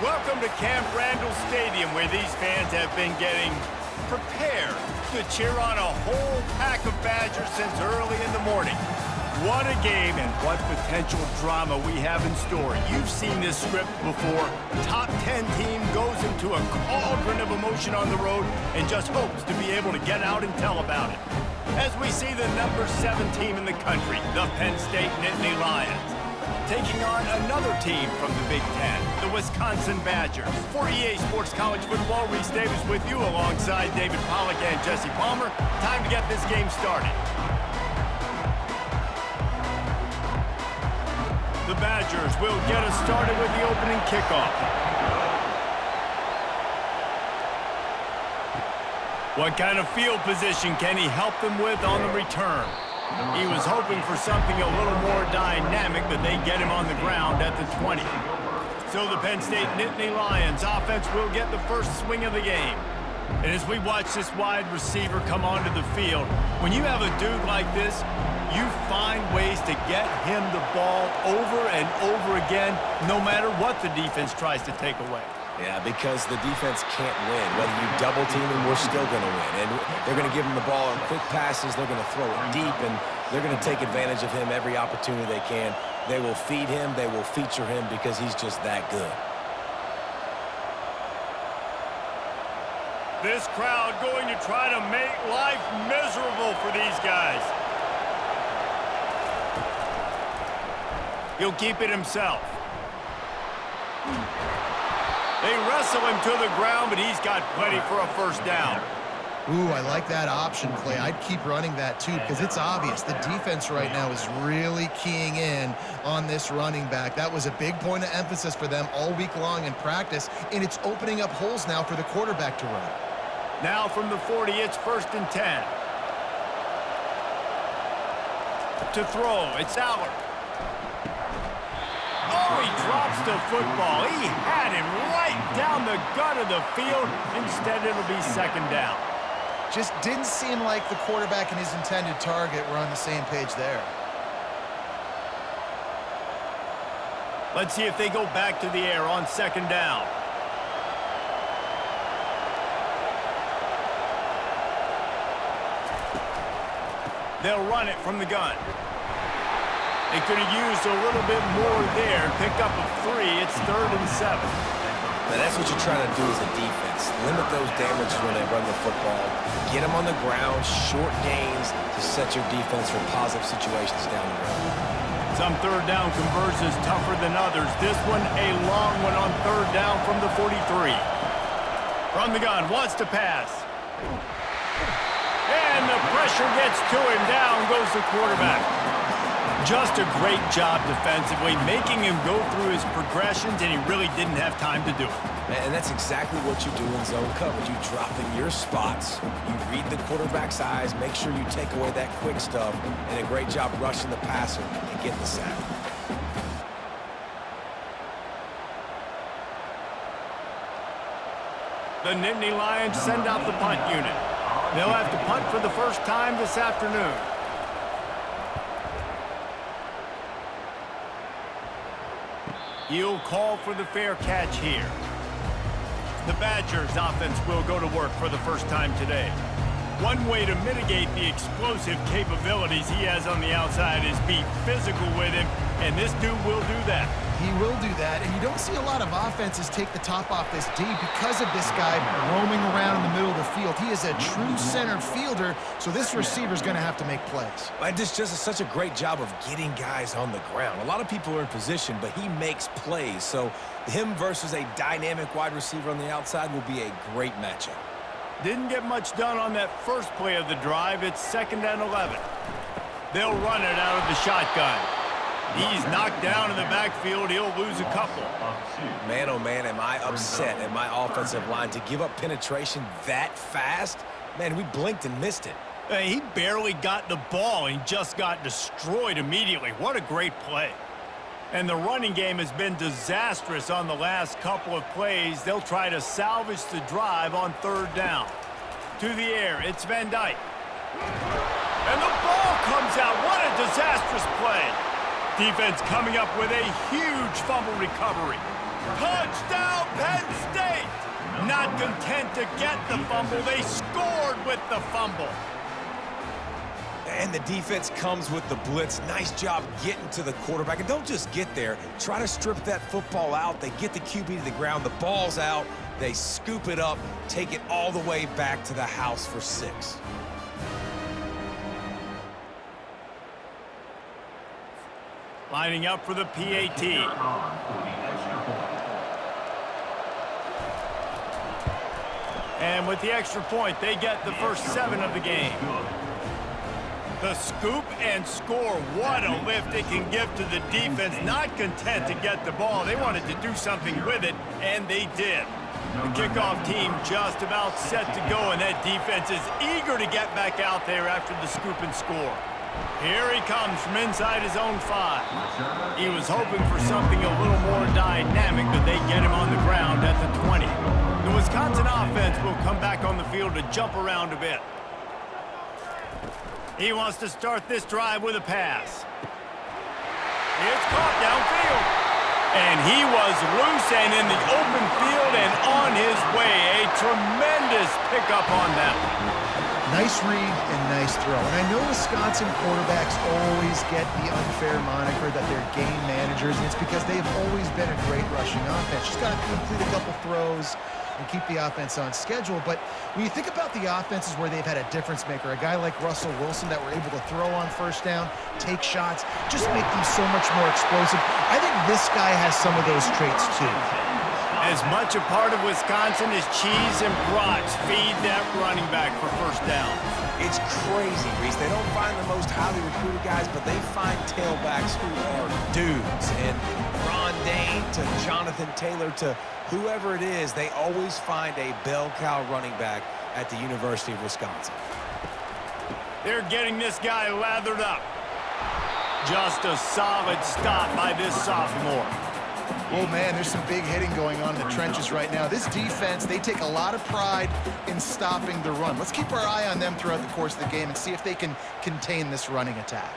Welcome to Camp Randall Stadium, where these fans have been getting prepared to cheer on a whole pack of Badgers since early in the morning. What a game and what potential drama we have in store. You've seen this script before. Top 10 team goes into a cauldron of emotion on the road and just hopes to be able to get out and tell about it. As we see the number 7 team in the country, the Penn State Nittany Lions, taking on another team from the Big Ten, the Wisconsin Badgers. For EA Sports College Football, Reese Davis with you alongside David Pollack and Jesse Palmer. Time to get this game started. The Badgers will get us started with the opening kickoff. What kind of field position can he help them with on the return? He was hoping for something a little more dynamic, but they get him on the ground at the 20. So the Penn State Nittany Lions offense will get the first swing of the game. And as we watch this wide receiver come onto the field, when you have a dude like this, you find ways to get him the ball over and over again, no matter what the defense tries to take away. Yeah, because the defense can't win. Whether you double team him, we're still going to win. And they're going to give him the ball in quick passes. They're going to throw it deep, and they're going to take advantage of him every opportunity they can. They will feed him. They will feature him because he's just that good. This crowd going to try to make life miserable for these guys. He'll keep it himself. They wrestle him to the ground, but he's got plenty for a first down. Ooh, I like that option play. I'd keep running that too because it's obvious the defense right now is really keying in on this running back. That was a big point of emphasis for them all week long in practice, and it's opening up holes now for the quarterback to run. Now from the 40, it's 1st and 10. To throw, it's Aller. Oh, he drops the football. He had him right down the gut of the field. Instead, it'll be 2nd down. Just didn't seem like the quarterback and his intended target were on the same page there. Let's see if they go back to the air on 2nd down. They'll run it from the gun. They could have used a little bit more there. Pick up a 3. It's 3rd and 7. Now, that's what you're trying to do as a defense. Limit those damages when they run the football. Get them on the ground, short gains to set your defense for positive situations down the road. Some 3rd down conversions tougher than others. This one, a long one on 3rd down from the 43. From the gun, wants to pass. And the pressure gets to him. Down goes the quarterback. Just a great job defensively, making him go through his progressions, and he really didn't have time to do it. And that's exactly what you do in zone coverage. You drop in your spots, you read the quarterback's eyes, make sure you take away that quick stuff, and a great job rushing the passer and getting the sack. The Nittany Lions send out the punt unit. They'll have to punt for the first time this afternoon. He'll call for the fair catch here. The Badgers offense will go to work for the first time today. One way to mitigate the explosive capabilities he has on the outside is be physical with him, and this dude will do that. He will do that, and you don't see a lot of offenses take the top off this D because of this guy roaming around in the middle of the field. He is a true center fielder, so this receiver's going to have to make plays. And this just is such a great job of getting guys on the ground. A lot of people are in position, but he makes plays. So him versus a dynamic wide receiver on the outside will be a great matchup. Didn't get much done on that first play of the drive. It's 2nd and 11. They'll run it out of the shotgun. He's knocked down in the backfield. He'll lose a couple. Man, oh man, am I upset at my offensive line to give up penetration that fast? Man, we blinked and missed it. He barely got the ball and just got destroyed immediately. What a great play. And the running game has been disastrous on the last couple of plays. They'll try to salvage the drive on 3rd down. To the air, it's Van Dyke. And the ball comes out. What a disastrous play. Defense coming up with a huge fumble recovery. Touchdown, Penn State! Not content to get the fumble, they scored with the fumble. And the defense comes with the blitz. Nice job getting to the quarterback. And don't just get there. Try to strip that football out. They get the QB to the ground. The ball's out. They scoop it up, take it all the way back to the house for 6. Lining up for the PAT. And with the extra point, they get the first 7 of the game. The scoop and score, what a lift it can give to the defense. Not content to get the ball. They wanted to do something with it, and they did. The kickoff team just about set to go, and that defense is eager to get back out there after the scoop and score. Here he comes from inside his own 5. He was hoping for something a little more dynamic, but they get him on the ground at the 20. The Wisconsin offense will come back on the field to jump around a bit. He wants to start this drive with a pass. It's caught downfield. And he was loose and in the open field and on his way. A tremendous pickup on that one. Nice read and nice throw. And I know Wisconsin quarterbacks always get the unfair moniker that they're game managers, and it's because they've always been a great rushing offense. Just got to complete a couple throws and keep the offense on schedule. But when you think about the offenses where they've had a difference maker, a guy like Russell Wilson that were able to throw on first down, take shots, just make them so much more explosive. I think this guy has some of those traits too. As much a part of Wisconsin as cheese and brats feed that running back for first down. It's crazy, Reese. They don't find the most highly recruited guys, but they find tailbacks who are dudes. And Ron Dane to Jonathan Taylor to whoever it is, they always find a bell cow running back at the University of Wisconsin. They're getting this guy lathered up. Just a solid stop by this sophomore. Oh, man, there's some big hitting going on in the trenches right now. This defense, they take a lot of pride in stopping the run. Let's keep our eye on them throughout the course of the game and see if they can contain this running attack.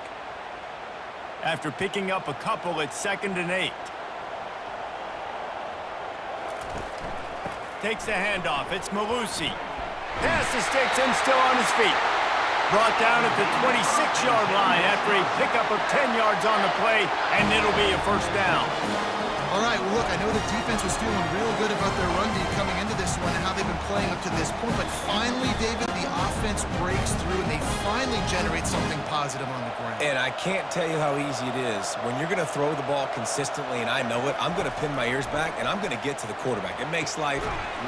After picking up a couple, it's 2nd and 8. Takes the handoff. It's Malusi. Pass the sticks and still on his feet. Brought down at the 26-yard line after a pickup of 10 yards on the play, and it'll be a first down. All right, well, look, I know the defense was feeling real good about their run D coming into this one and how they've been playing up to this point, but finally, David, the offense breaks through and they finally generate something positive on the ground. And I can't tell you how easy it is. When you're going to throw the ball consistently, and I know it, I'm going to pin my ears back, and I'm going to get to the quarterback. It makes life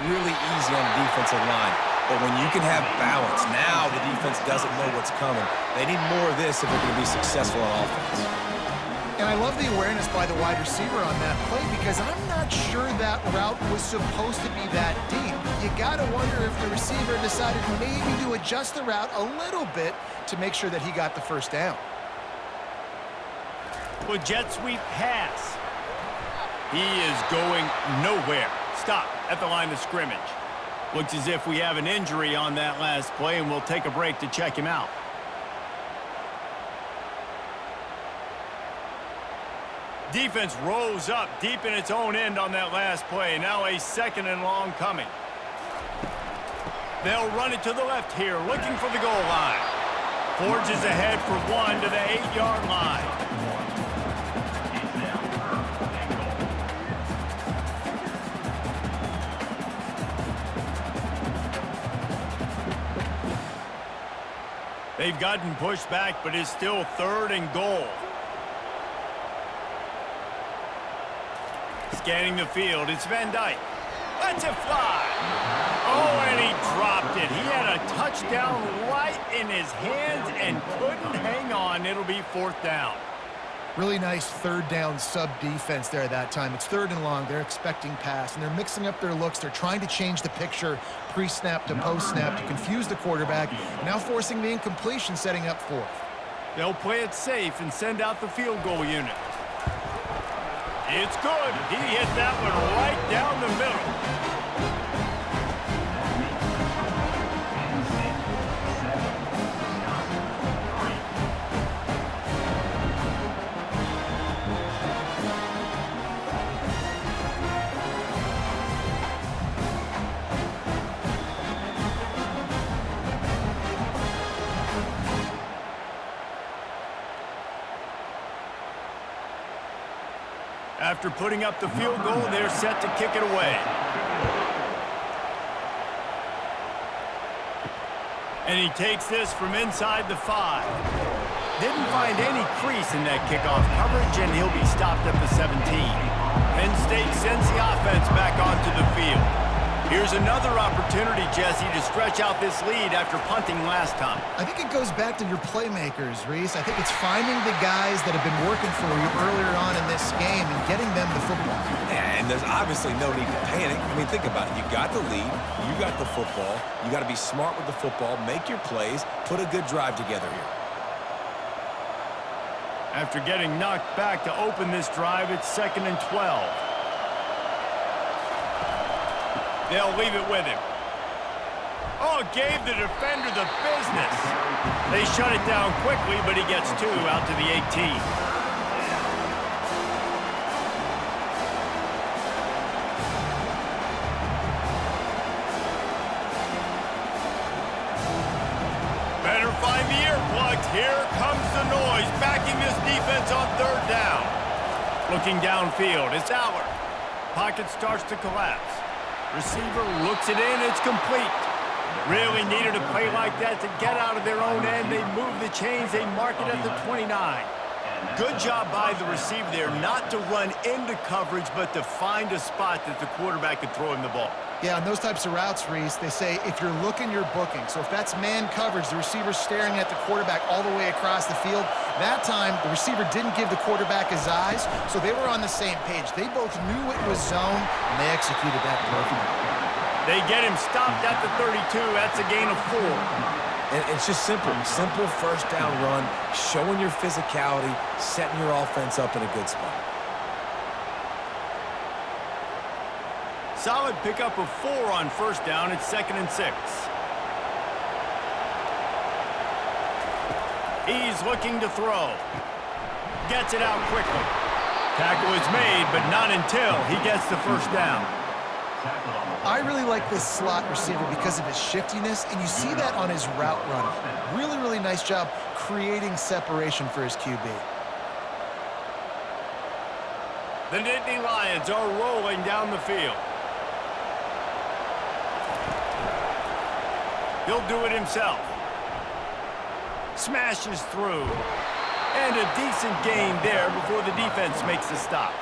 really easy on the defensive line. But when you can have balance, now the defense doesn't know what's coming. They need more of this if they're going to be successful on offense. And I love the awareness by the wide receiver on that play because I'm not sure that route was supposed to be that deep. You got to wonder if the receiver decided maybe to adjust the route a little bit to make sure that he got the first down. Well, jet sweep pass. He is going nowhere. Stop at the line of scrimmage. Looks as if we have an injury on that last play, and we'll take a break to check him out. Defense rose up deep in its own end on that last play. Now a 2nd and long coming. They'll run it to the left here, looking for the goal line. Forges ahead for 1 to the 8-yard line. They've gotten pushed back, but it's still 3rd and goal. Scanning the field, it's Van Dyke. Lets it fly. Oh, and he dropped it. He had a touchdown right in his hands and couldn't hang on. It'll be 4th down. Really nice 3rd down sub-defense there that time. It's 3rd and long. They're expecting pass, and they're mixing up their looks. They're trying to change the picture pre-snap to post-snap to confuse the quarterback, now forcing the incompletion, setting up 4th. They'll play it safe and send out the field goal unit. It's good. He hit that one right down the middle. After putting up the field goal, they're set to kick it away. And he takes this from inside the 5. Didn't find any crease in that kickoff coverage, and he'll be stopped at the 17. Penn State sends the offense back onto the field. Here's another opportunity, Jesse, to stretch out this lead after punting last time. I think it goes back to your playmakers, Reese. I think it's finding the guys that have been working for you earlier on in this game and getting them the football. Yeah, and there's obviously no need to panic. I mean, think about it. You got the lead. You got the football. You got to be smart with the football, make your plays, put a good drive together here. After getting knocked back to open this drive, it's 2nd and 12. They'll leave it with him. Oh, gave the defender the business. They shut it down quickly, but he gets 2 out to the 18. Better find the earplugs. Here comes the noise, backing this defense on 3rd down. Looking downfield, it's Aller. Pocket starts to collapse. Receiver looks it in, it's complete. Really needed a play like that to get out of their own end. They move the chains, they mark it at the 29. Good job by the receiver there, not to run into coverage, but to find a spot that the quarterback could throw him the ball. Yeah, on those types of routes, Reese, they say if you're looking, you're booking. So if that's man coverage, the receiver's staring at the quarterback all the way across the field. That time, the receiver didn't give the quarterback his eyes, so they were on the same page. They both knew it was zone, and they executed that perfectly. They get him stopped at the 32. That's a gain of 4. And it's just simple. Simple 1st down run, showing your physicality, setting your offense up in a good spot. Solid pickup of 4 on 1st down. It's 2nd and 6. He's looking to throw. Gets it out quickly. Tackle is made, but not until he gets the 1st down. I really like this slot receiver because of his shiftiness, and you see that on his route running. Really, really nice job creating separation for his QB. The Nittany Lions are rolling down the field. He'll do it himself. Smashes through. And a decent gain there before the defense makes the stop.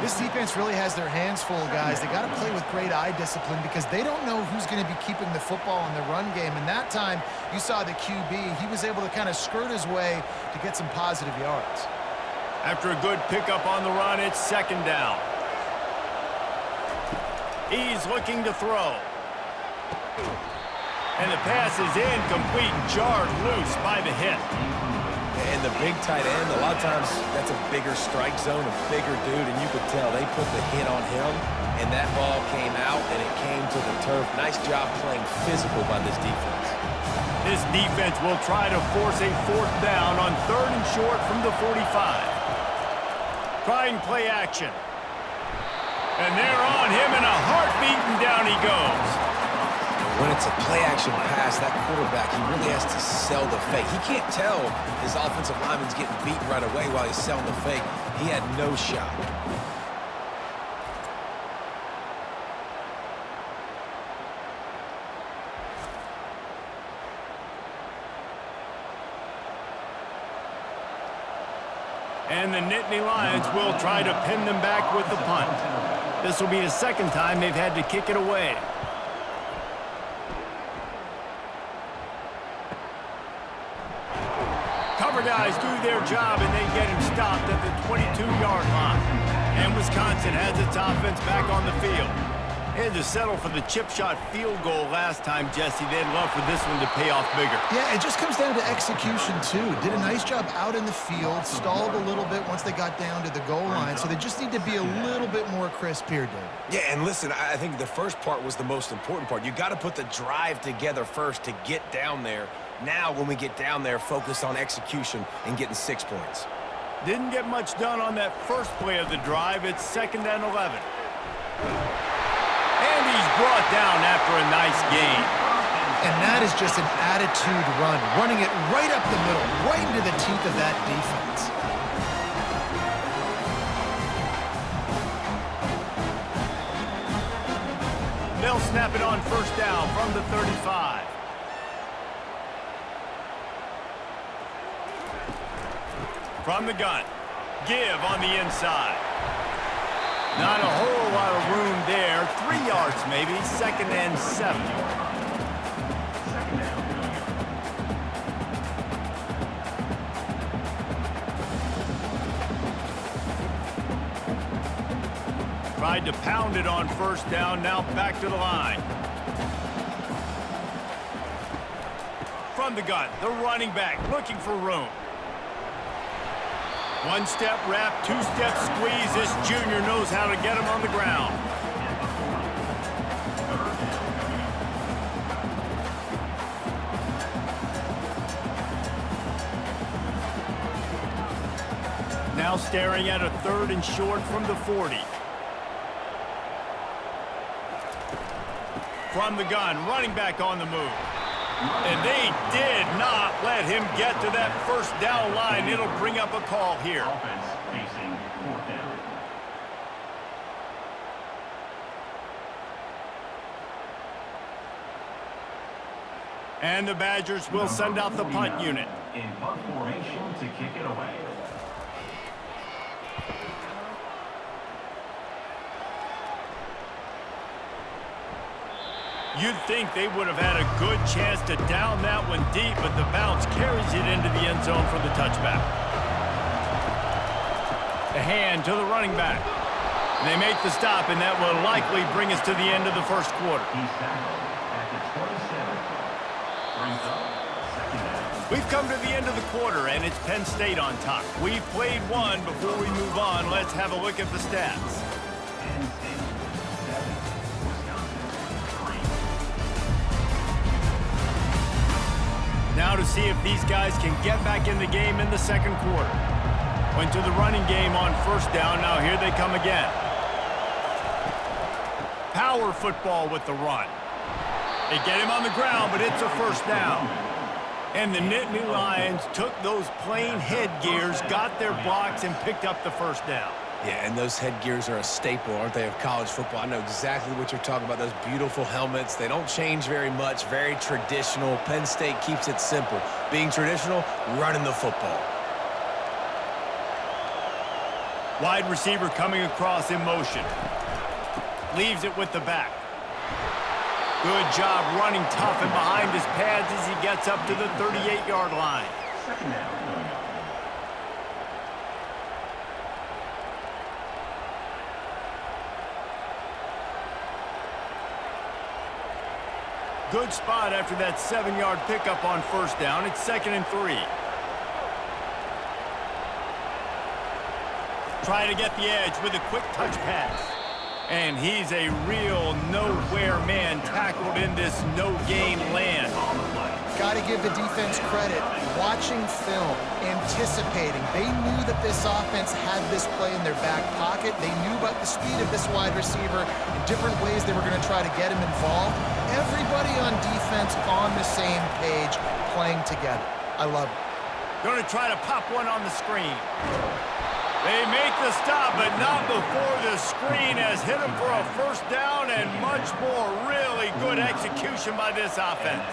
This defense really has their hands full, guys. They got to play with great eye discipline because they don't know who's going to be keeping the football in the run game. And that time, you saw the QB. He was able to kind of skirt his way to get some positive yards. After a good pickup on the run, it's 2nd down. He's looking to throw. And the pass is incomplete, jarred loose by the hit. And the big tight end, a lot of times that's a bigger strike zone, a bigger dude, and you could tell they put the hit on him, and that ball came out, and it came to the turf. Nice job playing physical by this defense. This defense will try to force a 4th down on 3rd and short from the 45. Trying play action. And they're on him in a heartbeat, and down he goes. When it's a play-action pass, that quarterback, he really has to sell the fake. He can't tell his offensive lineman's getting beat right away while he's selling the fake. He had no shot. And the Nittany Lions will try to pin them back with the punt. This will be the 2nd time they've had to kick it away. Cover guys do their job, and they get him stopped at the 22-yard line. And Wisconsin has its offense back on the field. And to settle for the chip shot field goal last time, Jesse, they'd love for this one to pay off bigger. Yeah, it just comes down to execution, too. Did a nice job out in the field, stalled a little bit once they got down to the goal line, so they just need to be a little bit more crisp here, dude. Yeah, and listen, I think the first part was the most important part. You got to put the drive together first to get down there. Now, when we get down there, focus on execution and getting 6 points. Didn't get much done on that first play of the drive. It's 2nd and 11. And he's brought down after a nice gain. And that is just an attitude run, running it right up the middle, right into the teeth of that defense. They'll snap it on first down from the 35. From the gun. Give on the inside. Not a whole lot of room there. 3 yards maybe. 2nd and 7. Tried to pound it on first down. Now back to the line. From the gun. The running back looking for room. 1-step wrap, 2-step squeeze. This junior knows how to get him on the ground. Now staring at a 3rd and short from the 40. From the gun, running back on the move. And they did not let him get to that first down line. It'll bring up a call here. Offense facing 4th down. And the Badgers will send out the punt unit. In punt formation to kick it away. You'd think they would have had a good chance to down that one deep, but the bounce carries it into the end zone for the touchback. The hand to the running back. They make the stop, and that will likely bring us to the end of the first quarter. He's tackled at the 27. Brings up 2nd down. We've come to the end of the quarter, and it's Penn State on top. We've played one. Before we move on, let's have a look at the stats. Penn State 7. Wisconsin 3. Now to see if these guys can get back in the game in the second quarter. Went to the running game on first down. Now here they come again. Power football with the run. They get him on the ground, but it's a first down. And the Nittany Lions took those plain headgears, got their blocks, and picked up the first down. Yeah, and those headgears are a staple, aren't they, of college football? I know exactly what you're talking about, those beautiful helmets. They don't change very much, very traditional. Penn State keeps it simple. Being traditional, running the football. Wide receiver coming across in motion. Leaves it with the back. Good job running tough and behind his pads as he gets up to the 38-yard line. 2nd down. Good spot after that 7-yard pickup on first down. It's 2nd and 3. Try to get the edge with a quick touch pass. And he's a real nowhere man tackled in this no-gain land. Got to give the defense credit. Watching film, anticipating. They knew that this offense had this play in their back pocket. They knew about the speed of this wide receiver and different ways they were going to try to get him involved. Everybody on defense on the same page, playing together. I love it. Going to try to pop one on the screen. They make the stop, but not before the screen has hit him for a first down and much more. Really good execution by this offense.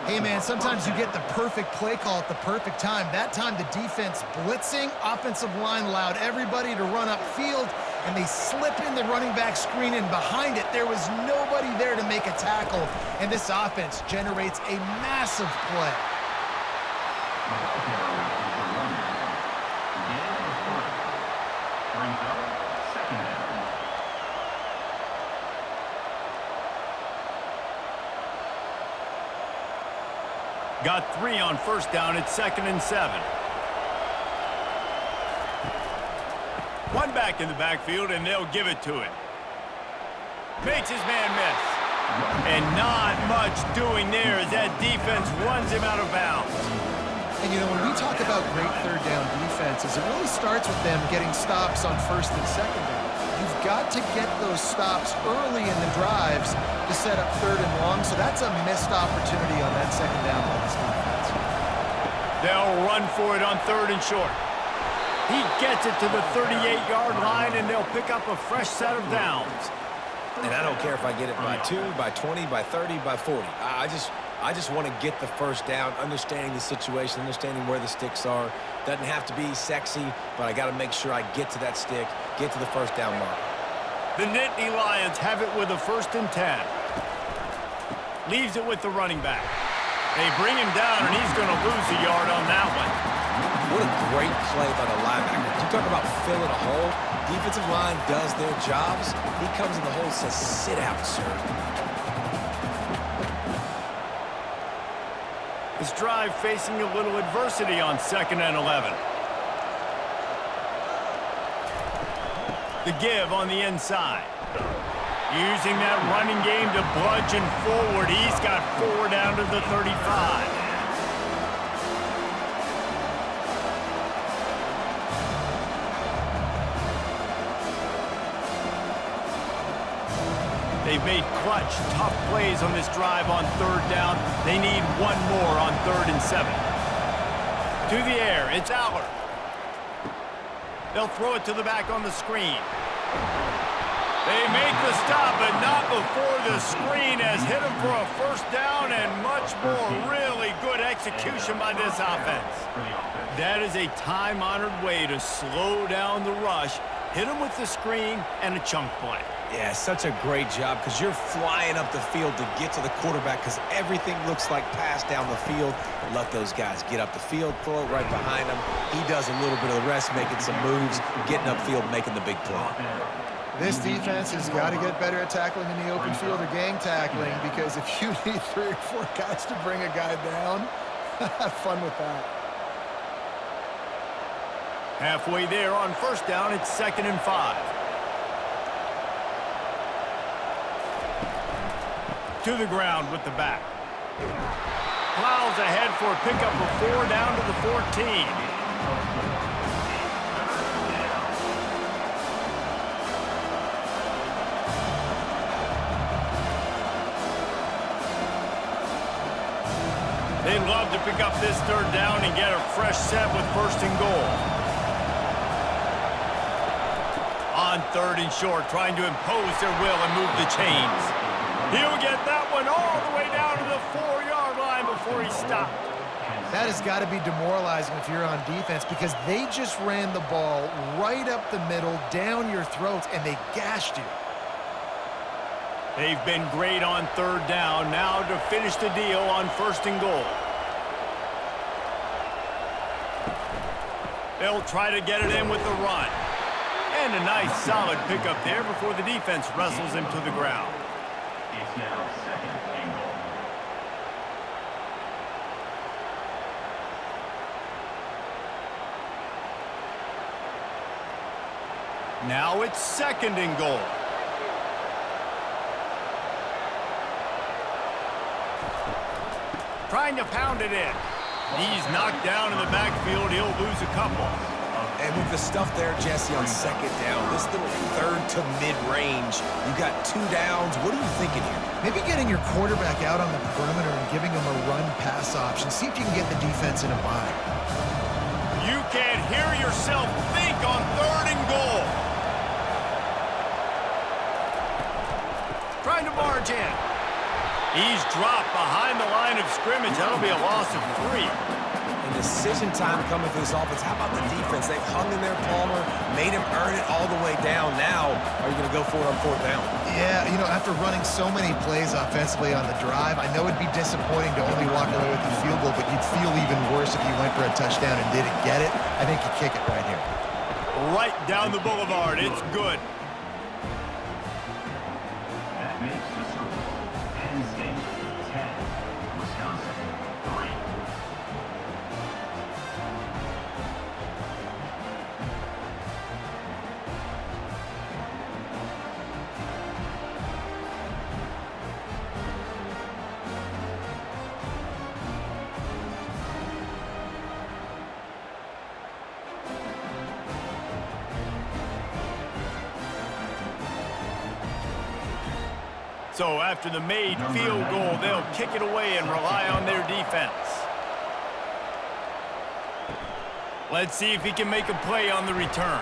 Hey, man, sometimes you get the perfect play call at the perfect time. That time the defense blitzing, offensive line allowed everybody to run upfield, and they slip in the running back screen, and behind it there was nobody there to make a tackle, and this offense generates a massive play. Brings up 2nd down. Got 3 on first down. It's 2nd and 7. One back in the backfield, and they'll give it to him. Makes his man miss. And not much doing there as that defense runs him out of bounds. And, you know, when we talk about great third down defenses, it really starts with them getting stops on first and second down. You've got to get those stops early in the drives to set up 3rd and long, so that's a missed opportunity on that second down by this defense. They'll run for it on 3rd and short. He gets it to the 38-yard line, and they'll pick up a fresh set of downs. And I don't care if I get it by 2, by 20, by 30, by 40. I just want to get the first down, understanding the situation, understanding where the sticks are. Doesn't have to be sexy, but I got to make sure I get to that stick, get to the first down mark. The Nittany Lions have it with a 1st and 10. Leaves it with the running back. They bring him down, and he's going to lose a yard on that one. What a great play by the linebacker. You talk about filling a hole. Defensive line does their jobs. He comes in the hole and says, sit out, sir. This drive facing a little adversity on 2nd and 11. The give on the inside. Using that running game to bludgeon forward. He's got 4 down to the 35. They've made clutch, tough plays on this drive on 3rd down. They need 1 more on 3rd and 7. To the air, it's Aller. They'll throw it to the back on the screen. They make the stop, but not before the screen has hit them for a 1st down and much more. Really good execution by this offense. That is a time-honored way to slow down the rush, hit them with the screen, and a chunk play. Yeah, such a great job because you're flying up the field to get to the quarterback because everything looks like pass down the field. Let those guys get up the field, throw it right behind him. He does a little bit of the rest, making some moves, getting upfield, making the big play. This defense has got to get better at tackling in the open field or gang tackling, because if you need 3 or 4 guys to bring a guy down, have fun with that. Halfway there on 1st down, it's 2nd and 5. To the ground with the back. Plows ahead for a pickup of 4 down to the 14. They'd love to pick up this 3rd down and get a fresh set with 1st and goal. On 3rd and short, trying to impose their will and move the chains. He'll get that one all the way down to the 4-yard line before he stopped. That has got to be demoralizing if you're on defense, because they just ran the ball right up the middle, down your throats, and they gashed you. They've been great on 3rd down. Now to finish the deal on 1st and goal. They'll try to get it in with the run. And a nice solid pickup there before the defense wrestles him to the ground. It's now 2nd and goal. Now it's 2nd and goal. Trying to pound it in. He's knocked down in the backfield. He'll lose a couple. And with the stuff there, Jesse, on 2nd down, this little 3rd to mid-range, you got 2 downs. What are you thinking here? Maybe getting your quarterback out on the perimeter and giving him a run-pass option. See if you can get the defense in a bind. You can't hear yourself think on 3rd and goal. Trying to barge in. He's dropped behind the line of scrimmage. That'll be a loss of 3. And decision time coming for this offense. How about the defense? They've hung in there, Palmer, made him earn it all the way down. Now, are you going to go for it on 4th down? Yeah, you know, after running so many plays offensively on the drive, I know it'd be disappointing to only walk away with the field goal, but you'd feel even worse if you went for a touchdown and didn't get it. I think you kick it right here. Right down the boulevard. It's good. That makes the score Penn State 10, Wisconsin 3. So after the made field goal, they'll kick it away and rely on their defense. Let's see if he can make a play on the return.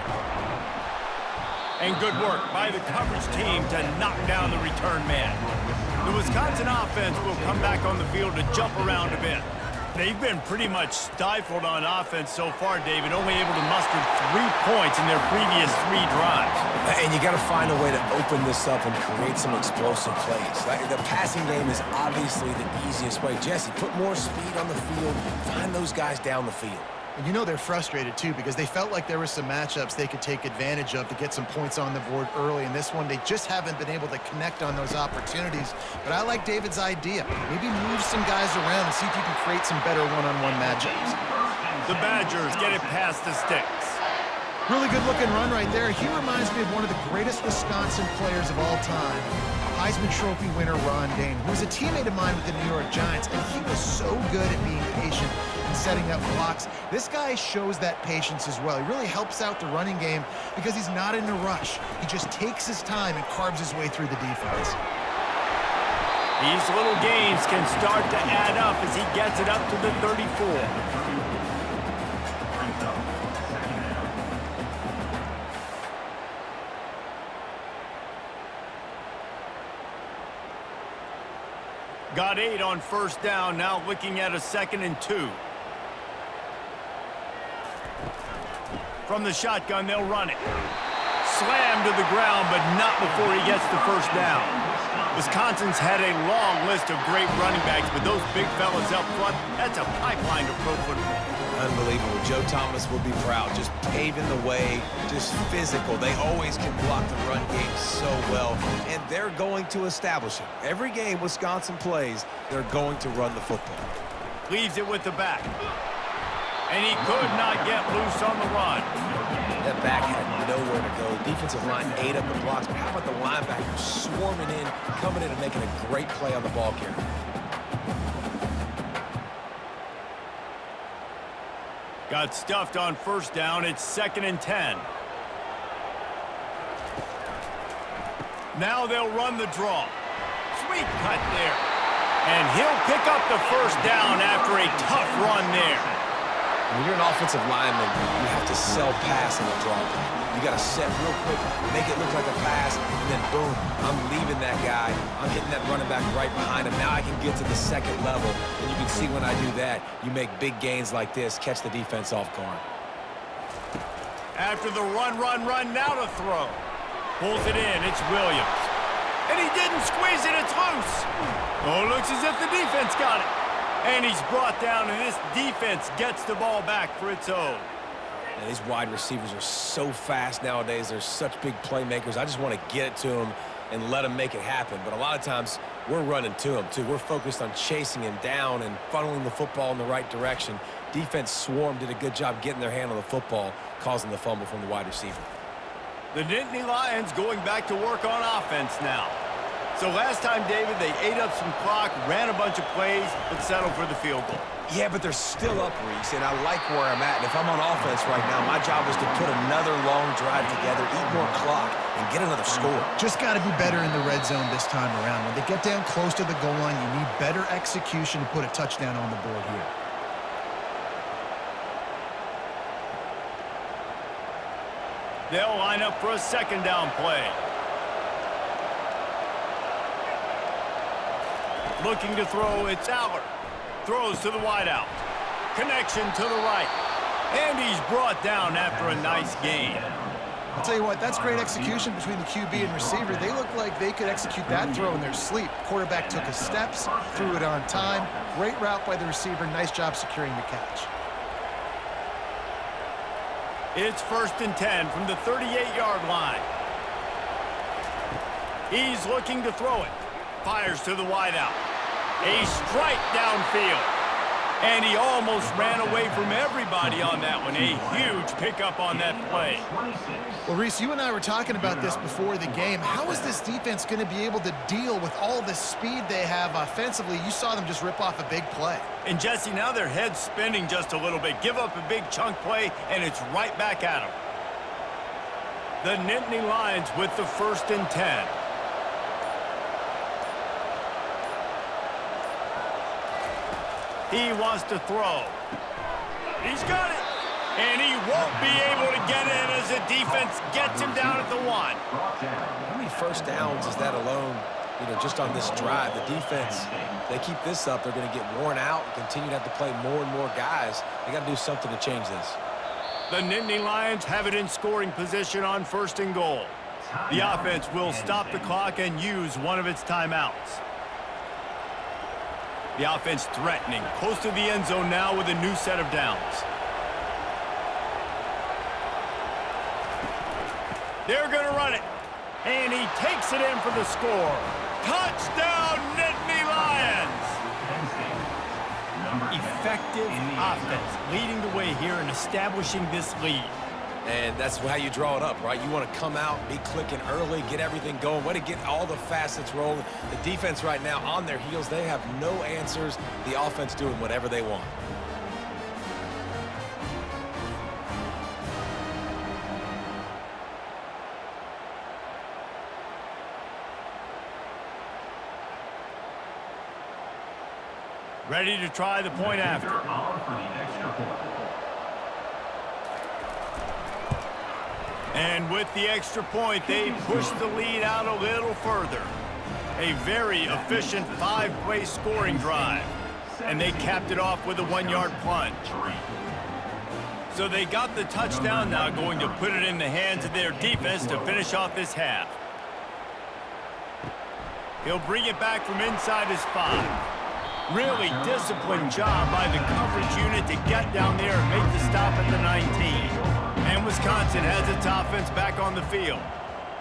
And good work by the coverage team to knock down the return man. The Wisconsin offense will come back on the field to jump around a bit. They've been pretty much stifled on offense so far, David, only able to muster 3 points in their previous 3 drives. And you got to find a way to open this up and create some explosive plays. The passing game is obviously the easiest way. Jesse, put more speed on the field. Find those guys down the field. And you know they're frustrated, too, because they felt like there were some matchups they could take advantage of to get some points on the board early. In this one, they just haven't been able to connect on those opportunities. But I like David's idea. Maybe move some guys around and see if you can create some better one-on-one matchups. The Badgers get it past the sticks. Really good-looking run right there. He reminds me of one of the greatest Wisconsin players of all time, Heisman Trophy winner Ron Dayne, who was a teammate of mine with the New York Giants, and he was so good at being patient and setting up blocks. This guy shows that patience as well. He really helps out the running game because he's not in a rush. He just takes his time and carves his way through the defense. These little gains can start to add up as he gets it up to the 34. Got 8 on first down, now looking at a 2nd and 2. From the shotgun, they'll run it. Slammed to the ground, but not before he gets the first down. Wisconsin's had a long list of great running backs, but those big fellas up front, that's a pipeline to pro football. Unbelievable. Joe Thomas will be proud. Just paving the way, just physical. They always can block the run game so well, and they're going to establish it. Every game Wisconsin plays, they're going to run the football. Leaves it with the back. And he could not get loose on the run. That back had nowhere to go. Defensive line ate up the blocks, but how about the linebackers swarming in, coming in and making a great play on the ball carrier? Got stuffed on first down. It's 2nd and 10. Now they'll run the draw. Sweet cut there. And he'll pick up the first down after a tough run there. When you're an offensive lineman, you have to sell pass in the draw play. You got to set real quick, make it look like a pass, and then boom, I'm leaving that guy. I'm hitting that running back right behind him. Now I can get to the 2nd level, and you can see when I do that, you make big gains like this, catch the defense off guard. After the run, now to throw. Pulls it in, it's Williams. And he didn't squeeze it, it's loose. Oh, looks as if the defense got it. And he's brought down, and this defense gets the ball back for its own. And these wide receivers are so fast nowadays. They're such big playmakers. I just want to get it to them and let them make it happen. But a lot of times, we're running to them, too. We're focused on chasing him down and funneling the football in the right direction. Defense swarm did a good job getting their hand on the football, causing the fumble from the wide receiver. The Nittany Lions going back to work on offense now. So last time, David, they ate up some clock, ran a bunch of plays, but settled for the field goal. Yeah, but they're still up, Reese, and I like where I'm at. And if I'm on offense right now, my job is to put another long drive together, eat more clock, and get another score. Just got to be better in the red zone this time around. When they get down close to the goal line, you need better execution to put a touchdown on the board here. They'll line up for a 2nd down play. Looking to throw, it's Aller. Throws to the wideout. Connection to the right. And he's brought down after a nice gain. I'll tell you what, that's great execution between the QB and receiver. They look like they could execute that throw in their sleep. Quarterback took his steps, threw it on time. Great route by the receiver. Nice job securing the catch. It's 1st and 10 from the 38-yard line. He's looking to throw it. Fires to the wideout. A strike downfield. And he almost ran away from everybody on that one. A huge pickup on that play. Well, Reese, you and I were talking about this before the game. How is this defense going to be able to deal with all the speed they have offensively? You saw them just rip off a big play. And, Jesse, now their head's spinning just a little bit. Give up a big chunk play, and it's right back at them. The Nittany Lions with the 1st and 10. He wants to throw. He's got it. And he won't be able to get in as the defense gets him down at the 1. How many first downs is that alone, just on this drive? The defense, they keep this up, they're going to get worn out and continue to have to play more and more guys. They got to do something to change this. The Nittany Lions have it in scoring position on 1st and goal. The offense will stop the clock and use one of its timeouts. The offense threatening, close to the end zone now with a new set of downs. They're going to run it. And he takes it in for the score. Touchdown, Nittany Lions! Effective offense, leading the way here and establishing this lead. And that's how you draw it up, right? You want to come out, be clicking early, get everything going, want to get all the facets rolling. The defense right now on their heels, they have no answers. The offense doing whatever they want. Ready to try the point after. And with the extra point, they push the lead out a little further. A very efficient 5-play scoring drive. And they capped it off with a 1-yard plunge. So they got the touchdown, now going to put it in the hands of their defense to finish off this half. He'll bring it back from inside his 5. Really disciplined job by the coverage unit to get down there and make the stop at the 19. And Wisconsin has its offense back on the field.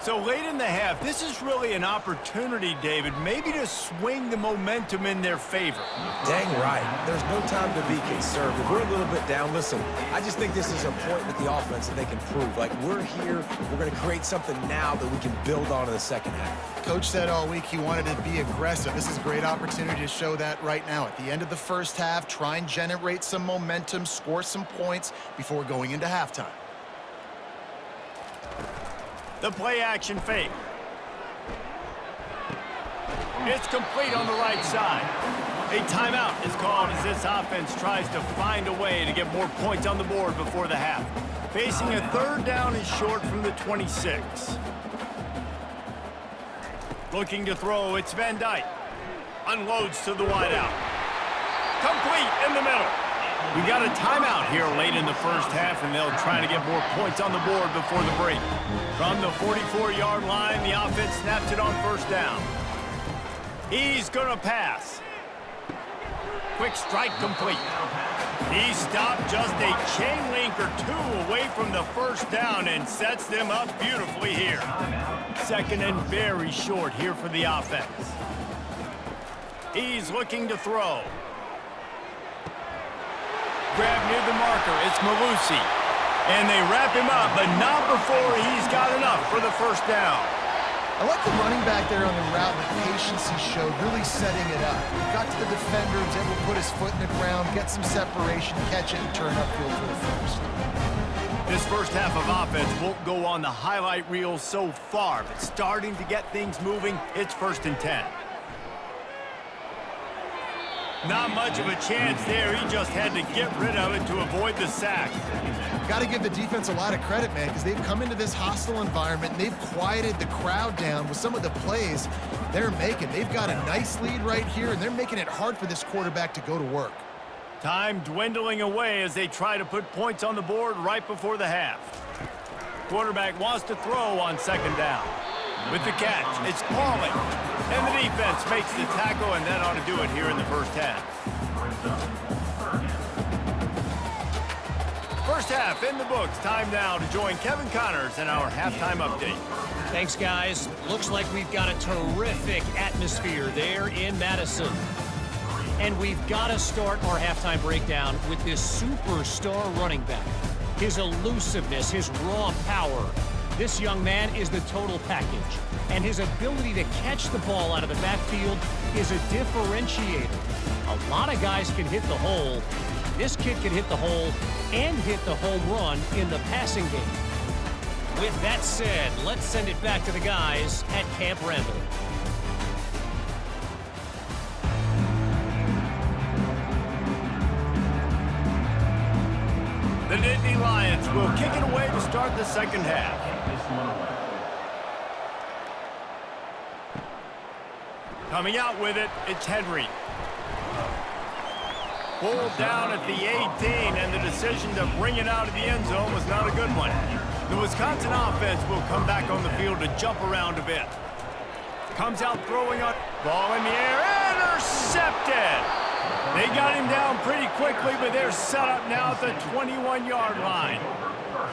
So late in the half, this is really an opportunity, David, maybe to swing the momentum in their favor. Dang right. There's no time to be conservative. We're a little bit down. Listen, I just think this is a point with the offense that they can prove. Like, we're here, we're going to create something now that we can build on in the second half. Coach said all week he wanted to be aggressive. This is a great opportunity to show that right now. At the end of the first half, try and generate some momentum, score some points before going into halftime. The play-action fake. It's complete on the right side. A timeout is called as this offense tries to find a way to get more points on the board before the half. Facing a 3rd down and short from the 26. Looking to throw, it's Van Dyke. Unloads to the wideout. Complete in the middle. We got a timeout here late in the first half, and they'll try to get more points on the board before the break. From the 44-yard line, the offense snaps it on 1st down. He's going to pass. Quick strike complete. He stopped just a chain link or 2 away from the 1st down and sets them up beautifully here. 2nd and very short here for the offense. He's looking to throw. Grab near the marker, it's Malusi. And they wrap him up, but not before he's got enough for the 1st down. I like the running back there on the route, the patience he showed, really setting it up. He got to the defender, was able to put his foot in the ground, get some separation, catch it, and turn upfield for the 1st. This first half of offense won't go on the highlight reel so far, but starting to get things moving, it's 1st and 10. Not much of a chance there. He just had to get rid of it to avoid the sack. Got to give the defense a lot of credit, man, because they've come into this hostile environment and they've quieted the crowd down with some of the plays they're making. They've got a nice lead right here, and they're making it hard for this quarterback to go to work. Time dwindling away as they try to put points on the board right before the half. Quarterback wants to throw on 2nd down. With the catch, it's Pauling. And the defense makes the tackle, and that ought to do it here in the first half. First half in the books. Time now to join Kevin Connors in our halftime update. Thanks, guys. Looks like we've got a terrific atmosphere there in Madison. And we've got to start our halftime breakdown with this superstar running back. His elusiveness, his raw power. This young man is the total package. And his ability to catch the ball out of the backfield is a differentiator. A lot of guys can hit the hole. This kid can hit the hole and hit the home run in the passing game. With that said, let's send it back to the guys at Camp Randall. The Nittany Lions will kick it away to start the second half. Coming out with it, it's Henry. Pulled down at the 18, and the decision to bring it out of the end zone was not a good one. The Wisconsin offense will come back on the field to jump around a bit. Comes out throwing on, ball in the air, intercepted! They got him down pretty quickly, but they're set up now at the 21-yard line.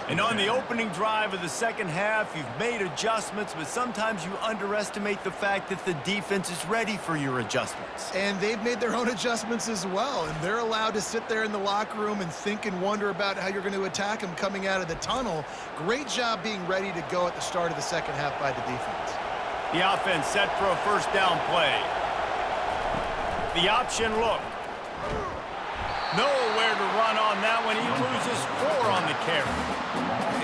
And on the opening drive of the second half, you've made adjustments, but sometimes you underestimate the fact that the defense is ready for your adjustments. And they've made their own adjustments as well, and they're allowed to sit there in the locker room and think and wonder about how you're going to attack them coming out of the tunnel. Great job being ready to go at the start of the second half by the defense. The offense set for a first down play. The option look. Nowhere to run on that one. He loses 4 on the carry.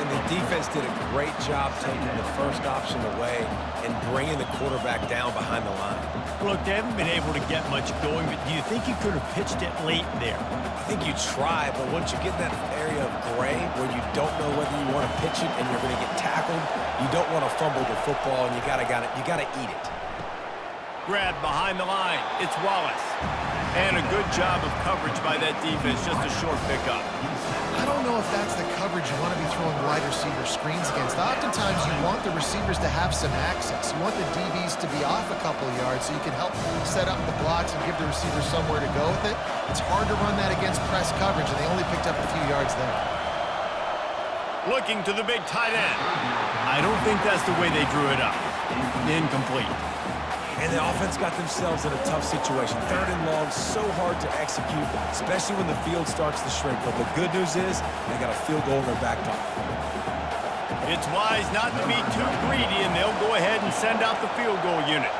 And the defense did a great job taking the first option away and bringing the quarterback down behind the line. Look, they haven't been able to get much going, but do you think you could have pitched it late there? I think you try, but once you get in that area of gray where you don't know whether you want to pitch it and you're going to get tackled, you don't want to fumble the football, and you gotta eat it. Grab behind the line. It's Wallace. And a good job of coverage by that defense. Just a short pickup. I don't know if that's the coverage you want to be throwing wide receiver screens against. Oftentimes, you want the receivers to have some access. You want the DBs to be off a couple of yards so you can help set up the blocks and give the receivers somewhere to go with it. It's hard to run that against press coverage, and they only picked up a few yards there. Looking to the big tight end. I don't think that's the way they drew it up. Incomplete. And the offense got themselves in a tough situation. 3rd and long, so hard to execute, especially when the field starts to shrink. But the good news is they got a field goal in their back pocket. It's wise not to be too greedy, and they'll go ahead and send out the field goal unit.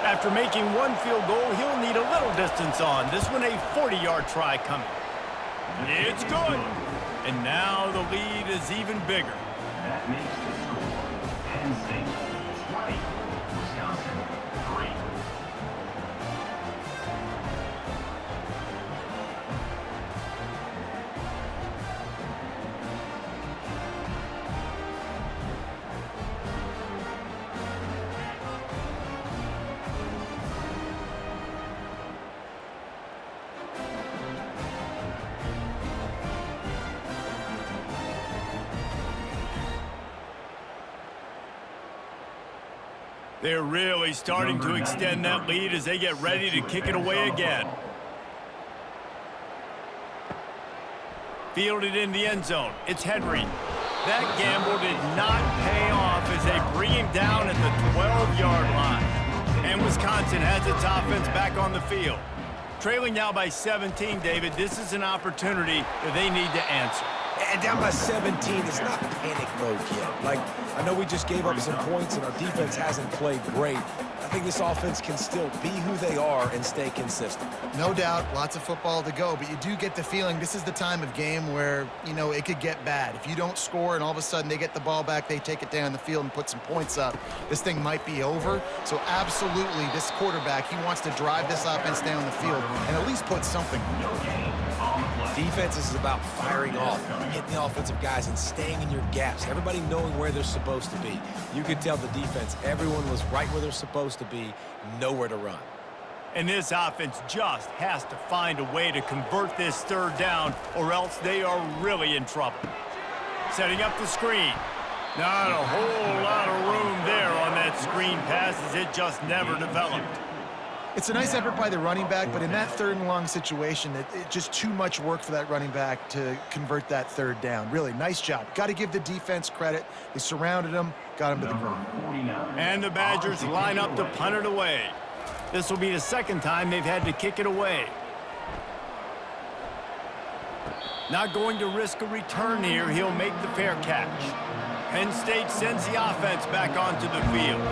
After making 1 field goal, he'll need a little distance on. This one a 40-yard try coming. It's good. And now the lead is even bigger. That makes the score Penn State 20, Wisconsin 3. They're really starting to extend that lead as they get ready to kick it away again. Fielded in the end zone. It's Henry. That gamble did not pay off as they bring him down at the 12-yard line. And Wisconsin has its offense back on the field. Trailing now by 17, David, this is an opportunity that they need to answer. And down by 17, it's not panic mode yet. Like, I know we just gave up some points and our defense hasn't played great. I think this offense can still be who they are and stay consistent. No doubt, lots of football to go, but you do get the feeling this is the time of game where, you know, it could get bad. If you don't score and all of a sudden they get the ball back, they take it down the field and put some points up, this thing might be over. So absolutely, this quarterback, he wants to drive this offense down the field and at least put something on. Defense is about firing off, hitting the offensive guys and staying in your gaps. Everybody knowing where they're supposed to be. You could tell the defense, everyone was right where they're supposed to be, nowhere to run. And this offense just has to find a way to convert this 3rd down or else they are really in trouble. Setting up the screen. Not a whole lot of room there on that screen pass as it just never developed. It's a nice effort by the running back, but in that 3rd and long situation, it's just too much work for that running back to convert that 3rd down. Really, nice job. Got to give the defense credit. They surrounded him, got him to the ground. And the Badgers line up to punt it away. This will be the 2nd time they've had to kick it away. Not going to risk a return here. He'll make the fair catch. Penn State sends the offense back onto the field.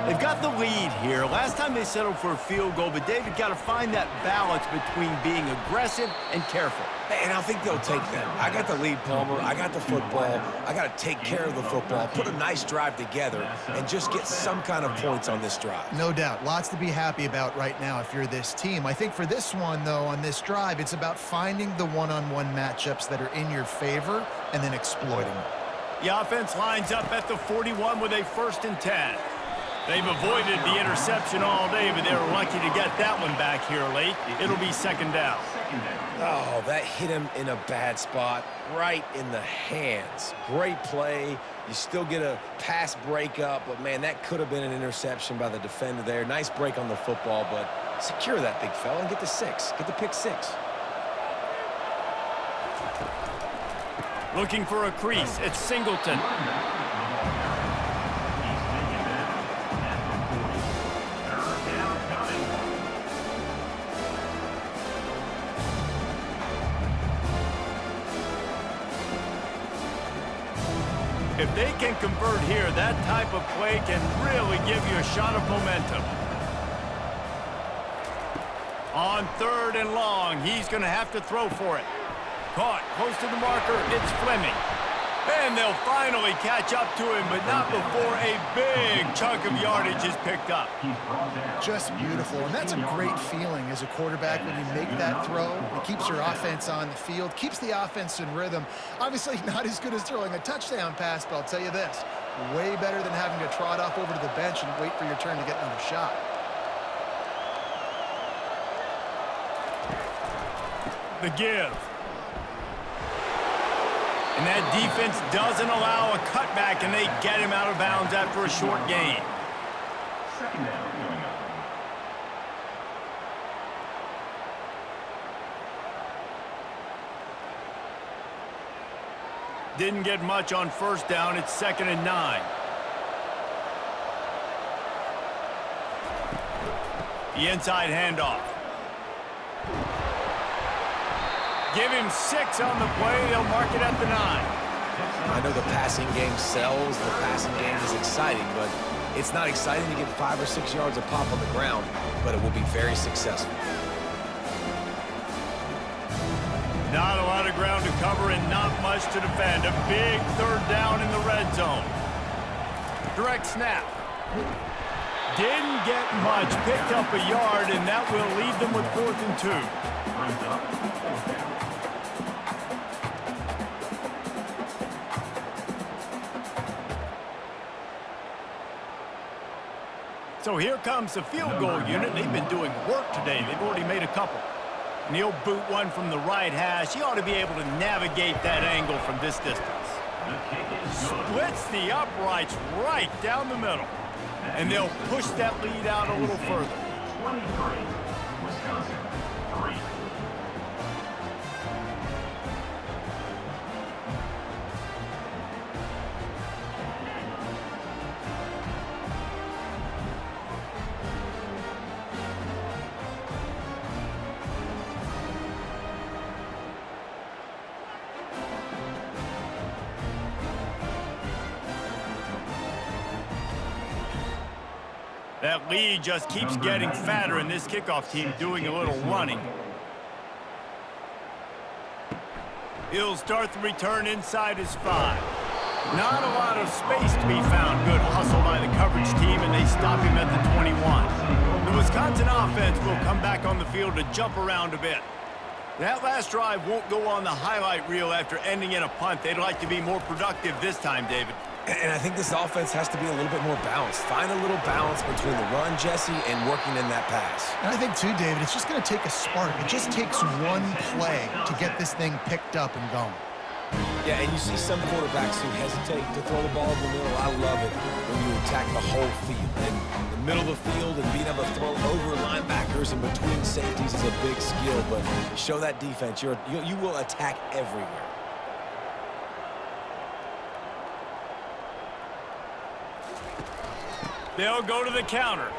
They've got the lead here. Last time they settled for a field goal, but David got to find that balance between being aggressive and careful. And I think they'll take that. I got the lead, Palmer. I got the football. I got to take care of the football, put a nice drive together, and just get some kind of points on this drive. No doubt. Lots to be happy about right now if you're this team. I think for this one, though, on this drive, it's about finding the one-on-one matchups that are in your favor and then exploiting them. The offense lines up at the 41 with a 1st and 10. They've avoided the interception all day, but they were lucky to get that one back here late. It'll be 2nd down. Oh, that hit him in a bad spot, right in the hands. Great play. You still get a pass breakup, but, man, that could have been an interception by the defender there. Nice break on the football, but secure that big fella and get the 6. Get the pick 6. Looking for a crease. It's Singleton. If they can convert here, that type of play can really give you a shot of momentum. On 3rd and long, he's going to have to throw for it. Caught close to the marker, it's Fleming. And they'll finally catch up to him, but not before a big chunk of yardage is picked up. Just beautiful, and that's a great feeling as a quarterback when you make that throw. It keeps your offense on the field, keeps the offense in rhythm. Obviously not as good as throwing a touchdown pass, but I'll tell you this, way better than having to trot off over to the bench and wait for your turn to get another shot. The give. And that defense doesn't allow a cutback, and they get him out of bounds after a short gain. 2nd down coming up. Didn't get much on 1st down. It's 2nd and 9. The inside handoff. Give him 6 on the play. They'll mark it at the 9. I know the passing game sells. The passing game is exciting, but it's not exciting to get 5 or 6 yards a pop on the ground, but it will be very successful. Not a lot of ground to cover and not much to defend. A big 3rd down in the red zone. Direct snap. Didn't get much. Picked up a yard, and that will leave them with 4th and 2. Brings up 4th down. So here comes the field goal unit. They've been doing work today. They've already made a couple. And he'll boot one from the right hash. He ought to be able to navigate that angle from this distance. Splits the uprights right down the middle. And they'll push that lead out a little further. 23, Wisconsin, 3. That lead just keeps getting fatter, and this kickoff team doing a little running. He'll start the return inside his 5. Not a lot of space to be found. Good hustle by the coverage team, and they stop him at the 21. The Wisconsin offense will come back on the field to jump around a bit. That last drive won't go on the highlight reel after ending in a punt. They'd like to be more productive this time, David. And I think this offense has to be a little bit more balanced. Find a little balance between the run, Jesse, and working in that pass. And I think, too, David, it's just going to take a spark. It just takes one play to get this thing picked up and going. Yeah, and you see some quarterbacks who hesitate to throw the ball in the middle. I love it when you attack the whole field. And the middle of the field and being able to throw over linebackers and between safeties is a big skill. But show that defense. You will attack everywhere. They'll go to the counter.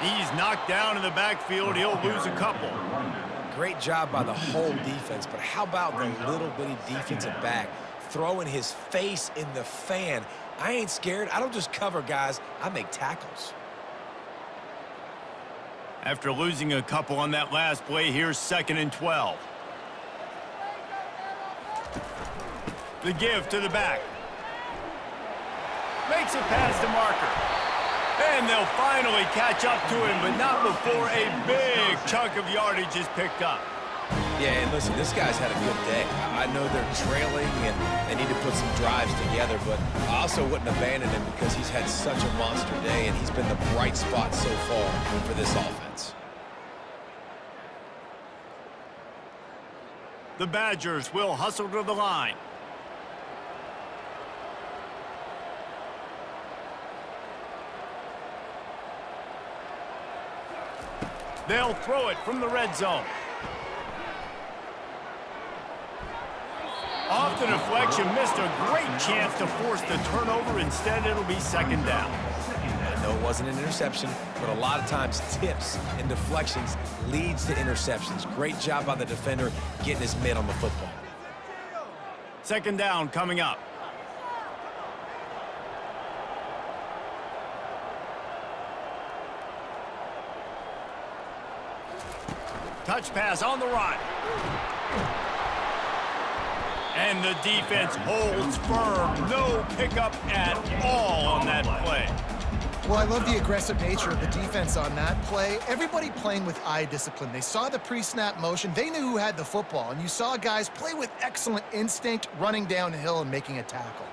He's knocked down in the backfield. He'll lose a couple. Great job by the whole defense, but how about the little bitty defensive back throwing his face in the fan? I ain't scared. I don't just cover guys. I make tackles. After losing a couple on that last play, here's 2nd and 12. The give to the back. Makes it past the marker. And they'll finally catch up to him, but not before a big chunk of yardage is picked up. Yeah, and listen, this guy's had a good day. I know they're trailing and they need to put some drives together, but I also wouldn't abandon him because he's had such a monster day and he's been the bright spot so far for this offense. The Badgers will hustle to the line. They'll throw it from the red zone. Off the deflection, missed a great chance to force the turnover. Instead, it'll be 2nd down. I know it wasn't an interception, but a lot of times tips and deflections leads to interceptions. Great job by the defender getting his mitt on the football. 2nd down coming up. Touch pass on the run. And the defense holds firm. No pickup at all on that play. Well, I love the aggressive nature of the defense on that play. Everybody playing with eye discipline. They saw the pre-snap motion. They knew who had the football. And you saw guys play with excellent instinct, running downhill and making a tackle.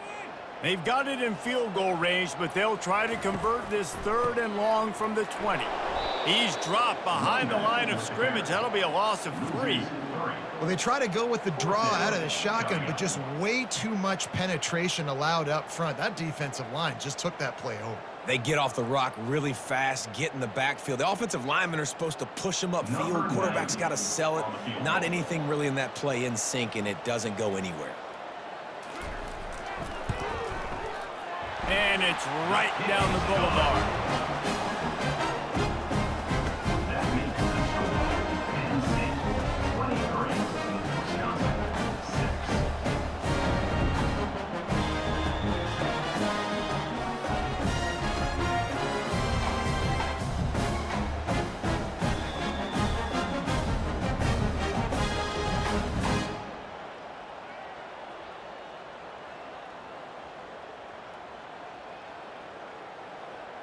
They've got it in field goal range, but they'll try to convert this 3rd and long from the 20. He's dropped behind the line of scrimmage. That'll be a loss of 3. Well, they try to go with the draw out of the shotgun, but just way too much penetration allowed up front. That defensive line just took that play over. They get off the rock really fast, get in the backfield. The offensive linemen are supposed to push them upfield. Quarterback's got to sell it. Not anything really in that play in sync, and it doesn't go anywhere. And it's right down the boulevard. That makes the score Penn State 23, Wisconsin 6.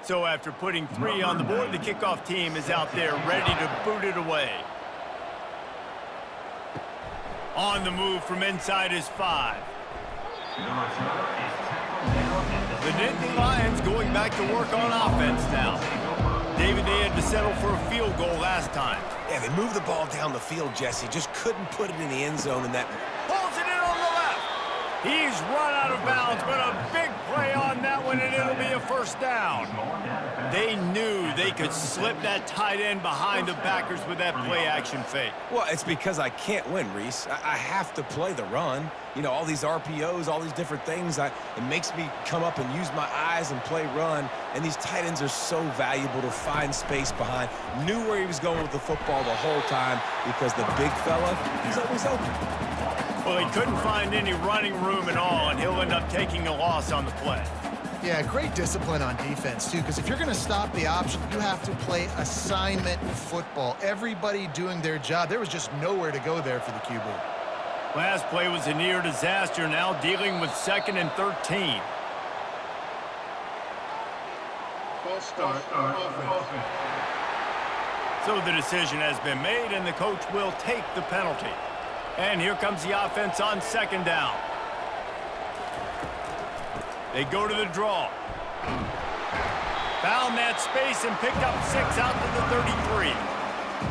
So after putting 3 on the board, the kickoff team is out there ready to boot it away. On the move from inside his 5. The Nittany Lions going back to work on offense now. David, they had to settle for a field goal last time. Yeah, they moved the ball down the field, Jesse. Just couldn't put it in the end zone in that. Pulls it in on the left. He's run out of bounds, but a big play on that one, and it'll be a 1st down. They knew they could slip that tight end behind the backers with that play-action fake. Well, it's because I can't win, Reese. I have to play the run. You know, all these RPOs, all these different things, it makes me come up and use my eyes and play run. And these tight ends are so valuable to find space behind. Knew where he was going with the football the whole time because the big fella, he's always open. Well, he couldn't find any running room at all, and he'll end up taking a loss on the play. Yeah, great discipline on defense, too, because if you're going to stop the option, you have to play assignment football. Everybody doing their job. There was just nowhere to go there for the QB. Last play was a near disaster, now dealing with 2nd and 13. False start, offense. So the decision has been made, and the coach will take the penalty. And here comes the offense on 2nd down. They go to the draw. Found that space and picked up 6 out to the 33.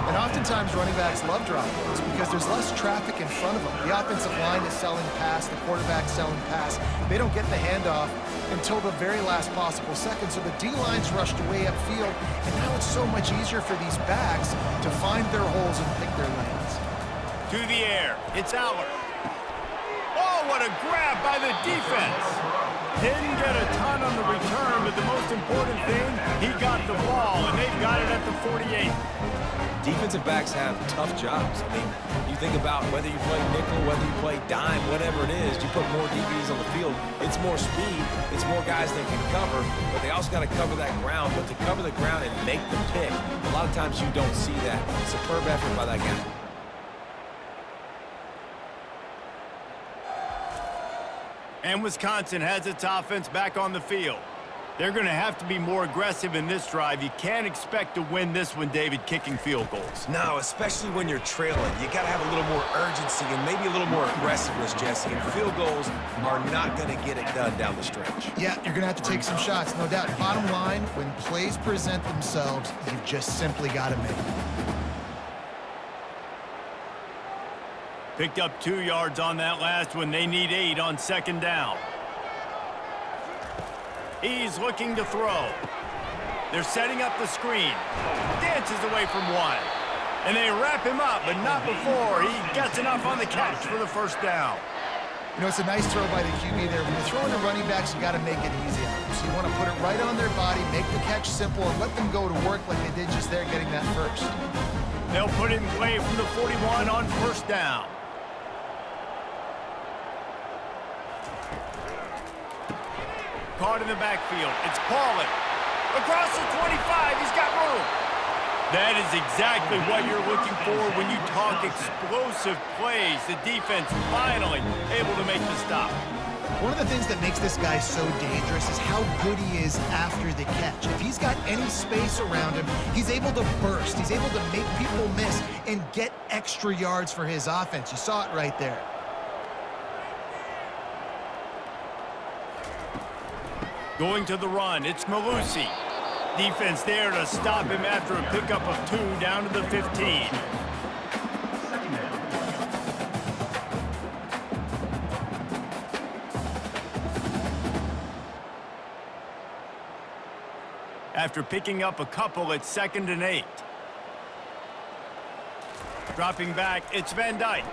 And oftentimes running backs love drop balls because there's less traffic in front of them. The offensive line is selling pass, the quarterback's selling pass. They don't get the handoff until the very last possible second, so the D-line's rushed away upfield, and now it's so much easier for these backs to find their holes and pick their lanes. To the air, it's Aller. Oh, what a grab by the defense. Didn't get a ton on the return, but the most important thing, he got the ball, and they've got it at the 48. defensive backs have tough jobs. I mean, you think about whether you play nickel, whether you play dime, whatever it is, you put more DBs on the field. It's more speed. It's more guys that can cover, but they also got to cover that ground. But to cover the ground and make the pick, a lot of times you don't see that. Superb effort by that guy. And Wisconsin has its offense back on the field. They're going to have to be more aggressive in this drive. You can't expect to win this one, David, kicking field goals. No, especially when you're trailing. You got to have a little more urgency and maybe a little more aggressiveness, Jesse. And field goals are not going to get it done down the stretch. Yeah, you're going to have to take some shots, no doubt. Bottom line, when plays present themselves, you've just simply got to make them. Picked up 2 yards on that last one. They need 8 on second down. He's looking to throw. They're setting up the screen. Dances away from one. And they wrap him up, but not before he gets enough on the catch for the first down. You know, it's a nice throw by the QB there. When you're throwing the running backs, you got to make it easy on them. So you want to put it right on their body, make the catch simple, and let them go to work like they did just there getting that first. They'll put it in play from the 41 on first down. Caught in the backfield. It's Paulin. Across the 25, he's got room. That is exactly what you're looking for when you talk explosive plays. The defense finally able to make the stop. One of the things that makes this guy so dangerous is how good he is after the catch. If he's got any space around him, he's able to burst. He's able to make people miss and get extra yards for his offense. You saw it right there. Going to the run, it's Malusi. Defense there to stop him after a pickup of 2 down to the 15. After picking up a couple, it's 2nd and 8. Dropping back, it's Van Dyke.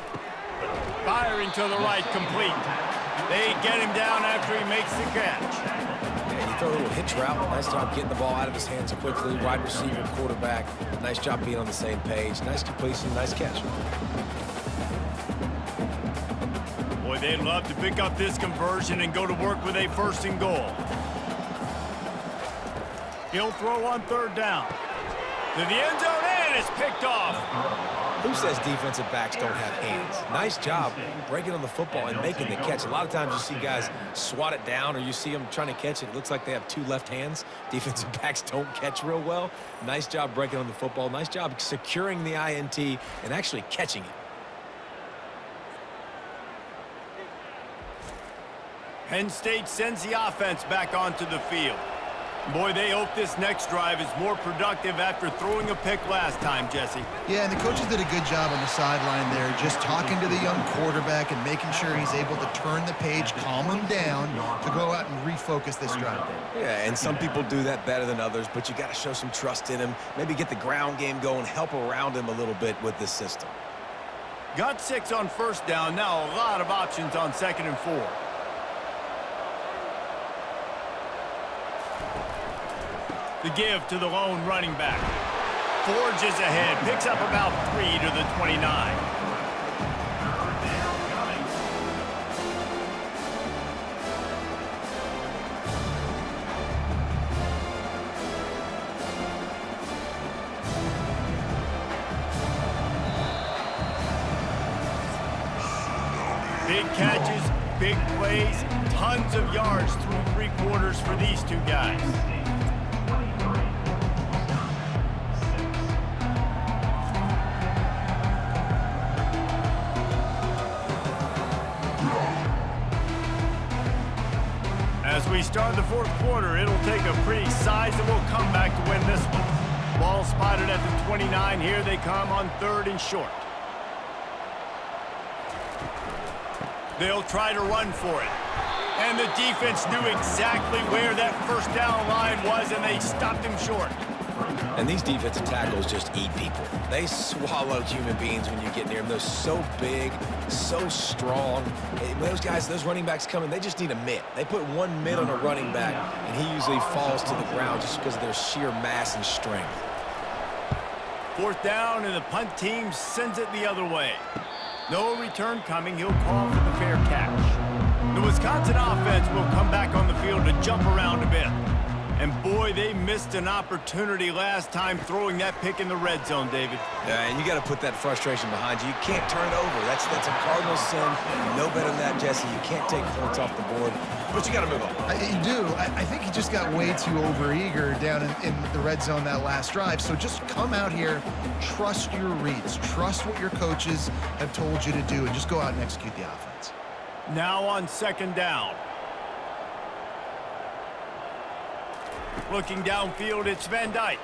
Firing to the right, complete. They get him down after he makes the catch. Throw a little hitch route. Nice job getting the ball out of his hands quickly. Wide receiver, quarterback. Nice job being on the same page. Nice completion, nice catch. Boy, they'd love to pick up this conversion and go to work with a 1st and goal. He'll throw on 3rd down. To the end zone, and it's picked off. Who says defensive backs don't have hands? Nice job breaking on the football and making the catch. A lot of times you see guys swat it down or you see them trying to catch it. It looks like they have 2 left hands. Defensive backs don't catch real well. Nice job breaking on the football. Nice job securing the INT and actually catching it. Penn State sends the offense back onto the field. Boy, they hope this next drive is more productive after throwing a pick last time, Jesse. Yeah, and the coaches did a good job on the sideline there, just talking to the young quarterback and making sure he's able to turn the page, calm him down to go out and refocus this drive. Yeah, and some people do that better than others, but you got to show some trust in him. Maybe get the ground game going, help around him a little bit with this system. Got 6 on 1st down. Now a lot of options on 2nd and 4. The give to the lone running back. Forges ahead, picks up about 3 to the 29. Big catches, big plays, tons of yards through 3 quarters for these 2 guys. As we start the 4th quarter, it'll take a pretty sizable comeback to win this one. Ball spotted at the 29. Here they come on 3rd and short. They'll try to run for it. And the defense knew exactly where that 1st down line was, and they stopped him short. And these defensive tackles just eat people. They swallow human beings when you get near them. They're so big, so strong. When those guys, those running backs come in, they just need a mitt. They put 1 mitt on a running back, and he usually falls to the ground just because of their sheer mass and strength. 4th down, and the punt team sends it the other way. No return coming. He'll call for the fair catch. The Wisconsin offense will come back on the field to jump around a bit. And boy, they missed an opportunity last time throwing that pick in the red zone, David. Yeah, and you got to put that frustration behind you. You can't turn it over. That's a cardinal sin. You know better than that, Jesse. You can't take points off the board, but you got to move on. You do. I think he just got way too overeager down in the red zone that last drive. So just come out here, trust your reads, trust what your coaches have told you to do, and just go out and execute the offense. Now on 2nd down. Looking downfield, it's Van Dyke.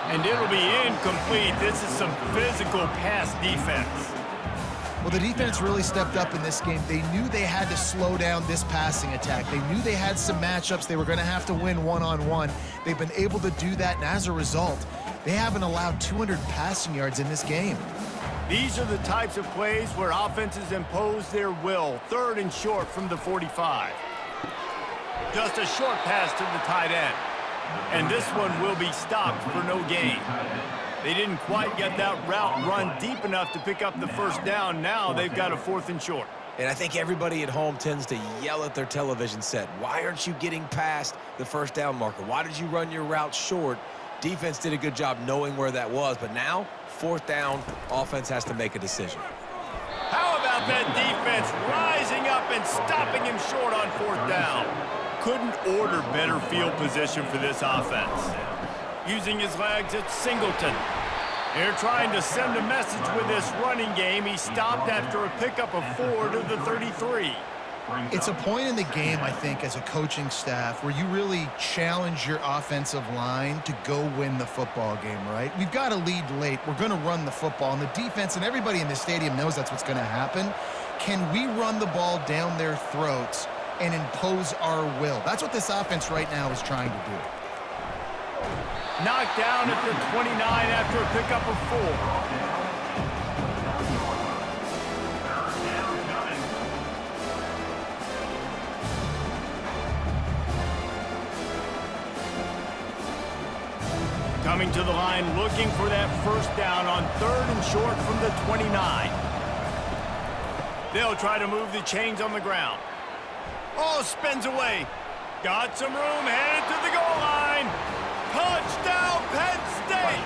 And it'll be incomplete. This is some physical pass defense. Well, the defense really stepped up in this game. They knew they had to slow down this passing attack. They knew they had some matchups they were going to have to win one-on-one. They've been able to do that, and as a result, they haven't allowed 200 passing yards in this game. These are the types of plays where offenses impose their will. 3rd and short from the 45. Just a short pass to the tight end. And this one will be stopped for no gain. They didn't quite get that route run deep enough to pick up the 1st down. Now they've got a 4th and short. And I think everybody at home tends to yell at their television set. Why aren't you getting past the 1st down marker? Why did you run your route short? Defense did a good job knowing where that was. But now, 4th down, offense has to make a decision. How about that defense rising up and stopping him short on 4th down? Couldn't order better field position for this offense. Using his legs, it's Singleton. They're trying to send a message with this running game. He stopped after a pickup of 4 to the 33. It's a point in the game, I think, as a coaching staff where you really challenge your offensive line to go win the football game, right? We've got to lead late. We're going to run the football. And the defense and everybody in the stadium knows that's what's going to happen. Can we run the ball down their throats and impose our will? That's what this offense right now is trying to do. Knocked down at the 29 after a pickup of 4. Coming to the line, looking for that 1st down on 3rd and short from the 29. They'll try to move the chains on the ground. Oh, spins away. Got some room, headed to the goal line. Touchdown, Penn State!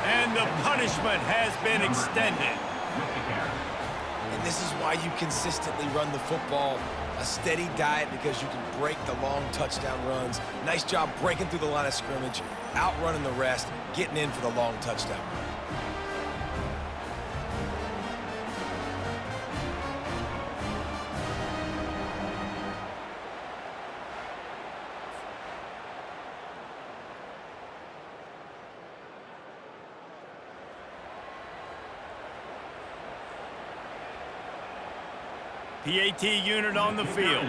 And the punishment has been extended. And this is why you consistently run the football. A steady diet because you can break the long touchdown runs. Nice job breaking through the line of scrimmage, outrunning the rest, getting in for the long touchdown run. PAT unit on the field.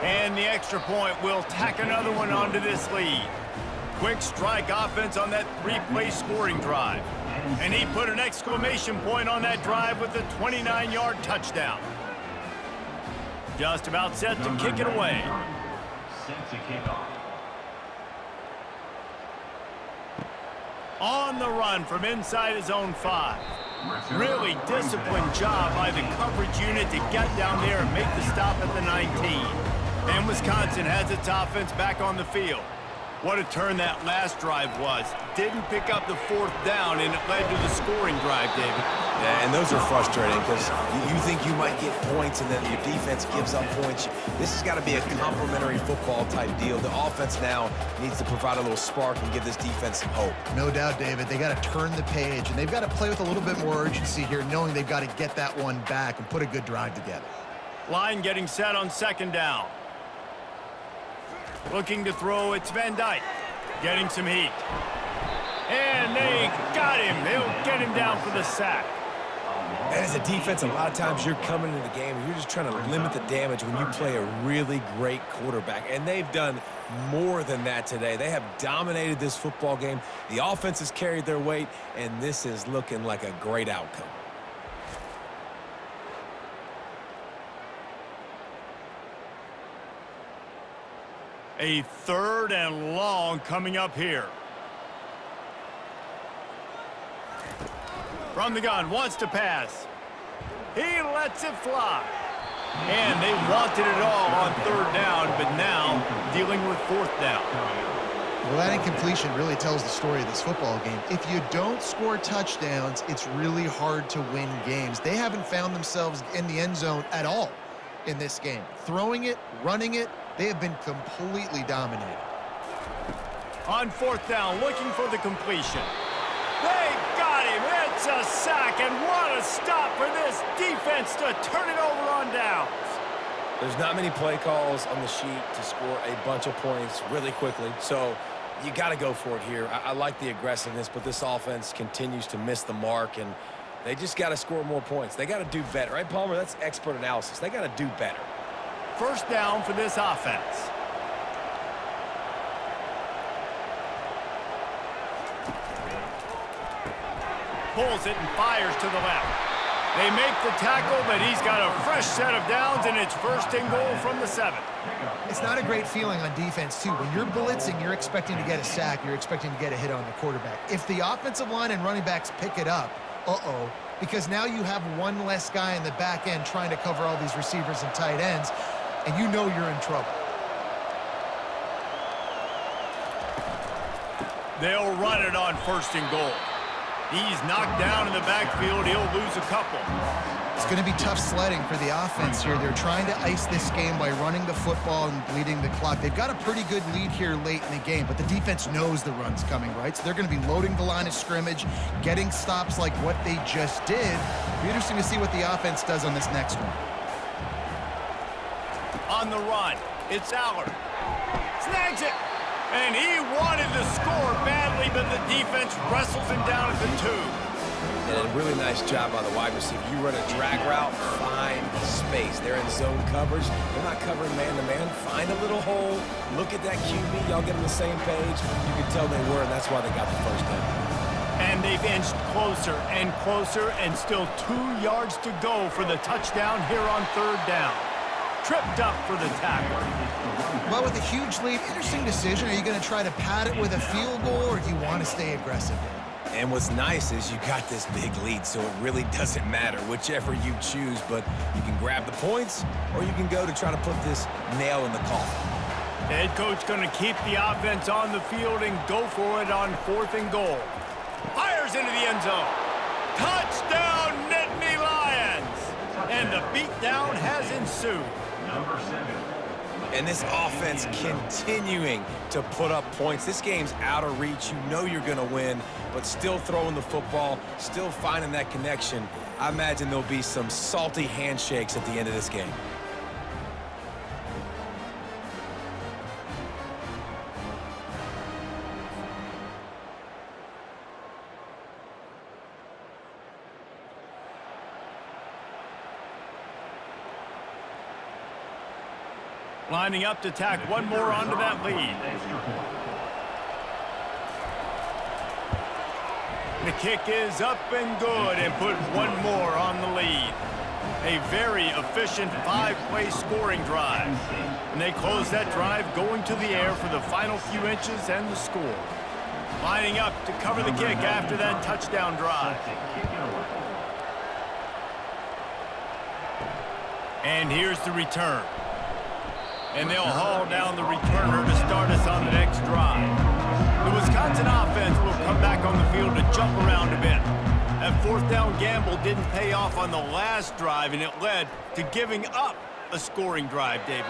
And the extra point will tack another one onto this lead. Quick strike offense on that 3-play scoring drive. And he put an exclamation point on that drive with a 29-yard touchdown. Just about set to kick it away. Set to kick off. On the run from inside his own 5. Really disciplined job by the coverage unit to get down there and make the stop at the 19. And Wisconsin has its offense back on the field. What a turn that last drive was. Didn't pick up the 4th down, and it led to the scoring drive, David. Yeah, and those are frustrating because you think you might get points and then your defense gives up points. This has got to be a complementary football type deal. The offense now needs to provide a little spark and give this defense some hope. No doubt, David. They got to turn the page, and they've got to play with a little bit more urgency here, knowing they've got to get that one back and put a good drive together. Line getting set on 2nd down. Looking to throw, it's Van Dyke. Getting some heat. And they got him. They'll get him down for the sack. And as a defense, a lot of times you're coming into the game and you're just trying to limit the damage when you play a really great quarterback. And they've done more than that today. They have dominated this football game. The offense has carried their weight, and this is looking like a great outcome. A 3rd and long coming up here. From the gun, wants to pass. He lets it fly. And they wanted it all on 3rd down, but now dealing with 4th down. Well, that incompletion really tells the story of this football game. If you don't score touchdowns, it's really hard to win games. They haven't found themselves in the end zone at all in this game. Throwing it, running it, they have been completely dominated. On 4th down, looking for the completion. They got him. It's a sack, and what a stop for this defense to turn it over on downs. There's not many play calls on the sheet to score a bunch of points really quickly, so you got to go for it here. I like the aggressiveness, but this offense continues to miss the mark, and they just got to score more points. They got to do better, right, Palmer? That's expert analysis. They got to do better. 1st down for this offense. Pulls it and fires to the left. They make the tackle, but he's got a fresh set of downs, and it's 1st and goal from the 7. It's not a great feeling on defense, too. When you're blitzing, you're expecting to get a sack. You're expecting to get a hit on the quarterback. If the offensive line and running backs pick it up, because now you have one less guy in the back end trying to cover all these receivers and tight ends, and you know you're in trouble. They'll run it on 1st and goal. He's knocked down in the backfield. He'll lose a couple. It's going to be tough sledding for the offense here. They're trying to ice this game by running the football and bleeding the clock. They've got a pretty good lead here late in the game, but the defense knows the run's coming, right? So they're going to be loading the line of scrimmage, getting stops like what they just did. It'll be interesting to see what the offense does on this next one. On the run, it's Allard. Snags it. And he wanted to score badly, but the defense wrestles him down at the 2. And a really nice job by the wide receiver. You run a drag route, find space. They're in zone coverage. They're not covering man-to-man. Find a little hole. Look at that QB. Y'all get on the same page. You can tell they were, and that's why they got the 1st down. And they've inched closer and closer, and still 2 yards to go for the touchdown here on 3rd down. Tripped up for the tackle. Well, with a huge lead, interesting decision. Are you going to try to pad it with a field goal, or do you want to stay aggressive? And what's nice is you got this big lead, so it really doesn't matter whichever you choose, but you can grab the points, or you can go to try to put this nail in the coffin. The head coach going to keep the offense on the field and go for it on 4th and goal. Fires into the end zone. Touchdown, Nittany Lions! And the beatdown has ensued. Number 7. And this offense continuing to put up points. This game's out of reach. You know you're going to win, but still throwing the football, still finding that connection. I imagine there'll be some salty handshakes at the end of this game. Lining up to tack one more onto that lead. The kick is up and good, and put one more on the lead. A very efficient 5-play scoring drive. And they close that drive going to the air for the final few inches and the score. Lining up to cover the kick after that touchdown drive. And here's the return. And they'll haul down the returner to start us on the next drive. The Wisconsin offense will come back on the field to jump around a bit. That 4th down gamble didn't pay off on the last drive, and it led to giving up a scoring drive, David.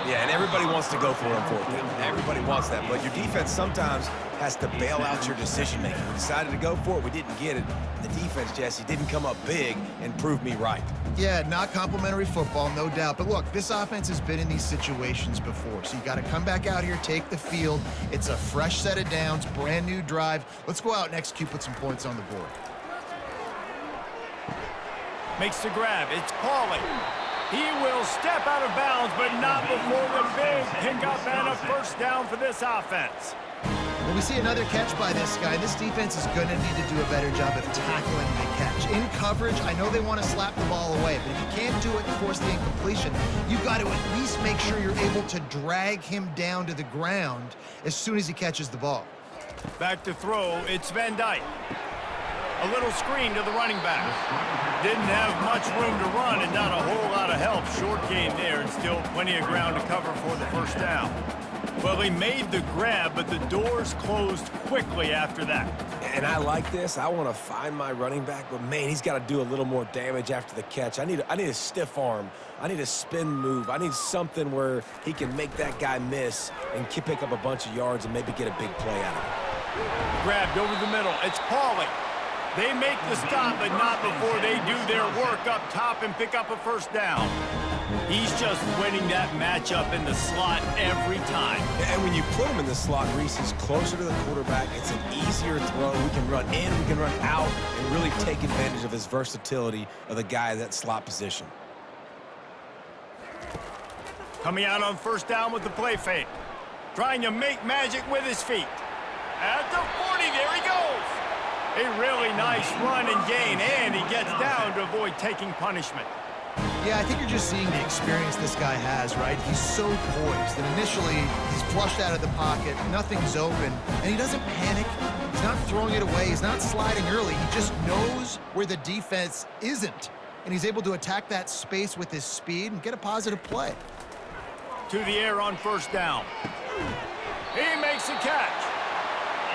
Yeah, and everybody wants to go for it on 4th down. Everybody wants that, but your defense sometimes has to bail out your decision-making. We decided to go for it. We didn't get it. The defense, Jesse, didn't come up big and prove me right. Yeah, not complimentary football, no doubt. But look, this offense has been in these situations before. So you got to come back out here, take the field. It's a fresh set of downs, brand new drive. Let's go out and execute, put some points on the board. Makes the grab. It's Pauly. He will step out of bounds, but not before the big pickup and a 1st down for this offense. Well, we see another catch by this guy. This defense is going to need to do a better job of tackling the catch. In coverage, I know they want to slap the ball away, but if you can't do it and force the incompletion, you've got to at least make sure you're able to drag him down to the ground as soon as he catches the ball. Back to throw, it's Van Dyke. A little screen to the running back. Didn't have much room to run and not a whole lot of help. Short gain there and still plenty of ground to cover for the first down. Well, he made the grab, but the doors closed quickly after that. And I like this. I want to find my running back, but, man, he's got to do a little more damage after the catch. I need a stiff arm. I need a spin move. I need something where he can make that guy miss and pick up a bunch of yards and maybe get a big play out of it. Grabbed over the middle. It's Pauly. They make the stop, but not before they do their work up top and pick up a first down. He's just winning that matchup in the slot every time. And when you put him in the slot, Reese, he's closer to the quarterback. It's an easier throw. We can run in, we can run out, and really take advantage of his versatility of the guy at that slot position. Coming out on first down with the play fake. Trying to make magic with his feet. At the 40, there he goes. A really nice run and gain, and he gets down to avoid taking punishment. Yeah, I think you're just seeing the experience this guy has, right? He's so poised, and initially he's flushed out of the pocket, nothing's open, and he doesn't panic. He's not throwing it away. He's not sliding early. He just knows where the defense isn't, and he's able to attack that space with his speed and get a positive play. To the air on first down. He makes a catch.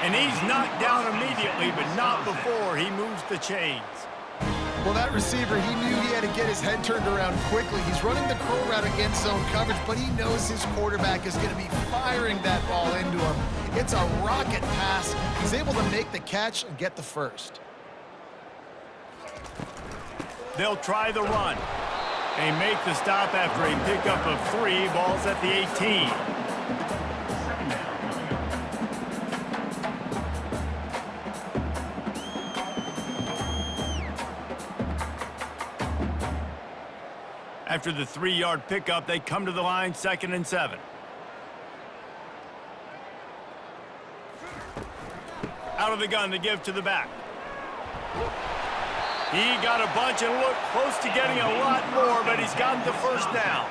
And he's knocked down immediately, but not before he moves the chains. Well, that receiver, he knew he had to get his head turned around quickly. He's running the curl route against zone coverage, but he knows his quarterback is going to be firing that ball into him. It's a rocket pass. He's able to make the catch and get the first. They'll try the run. They make the stop after a pickup of 3. Ball's at the 18. After the 3-yard pickup, they come to the line, 2nd and 7. Out of the gun to give to the back. He got a bunch and looked close to getting a lot more, but he's got the first down.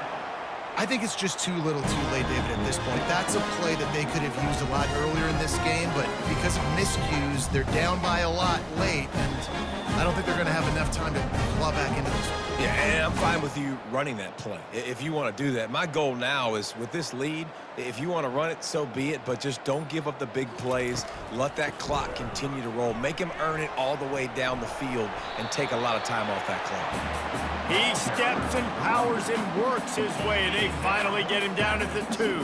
I think it's just too little too late, David, at this point. That's a play that they could have used a lot earlier in this game, but because of miscues, they're down by a lot late, and I don't think they're going to have enough time to claw back into this one. Yeah, and I'm fine with you running that play if you want to do that. My goal now is with this lead, if you want to run it, so be it, but just don't give up the big plays. Let that clock continue to roll. Make him earn it all the way down the field and take a lot of time off that clock. He steps and powers and works his way. They finally get him down at the 2.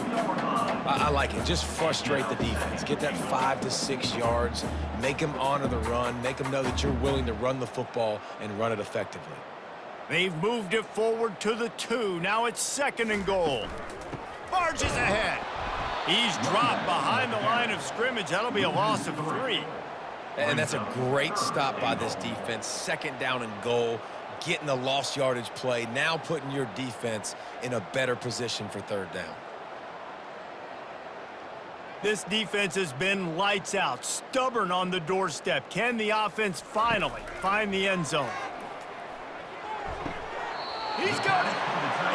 I like it. Just frustrate the defense. Get that 5 to 6 yards. Make them honor the run. Make them know that you're willing to run the football and run it effectively. They've moved it forward to the 2. Now it's 2nd and goal. Barges ahead. He's dropped behind the line of scrimmage. That'll be a loss of 3. And that's a great stop by this defense. 2nd down and goal. Getting the lost yardage play. Now putting your defense in a better position for 3rd down. This defense has been lights out. Stubborn on the doorstep. Can the offense finally find the end zone? He's got it.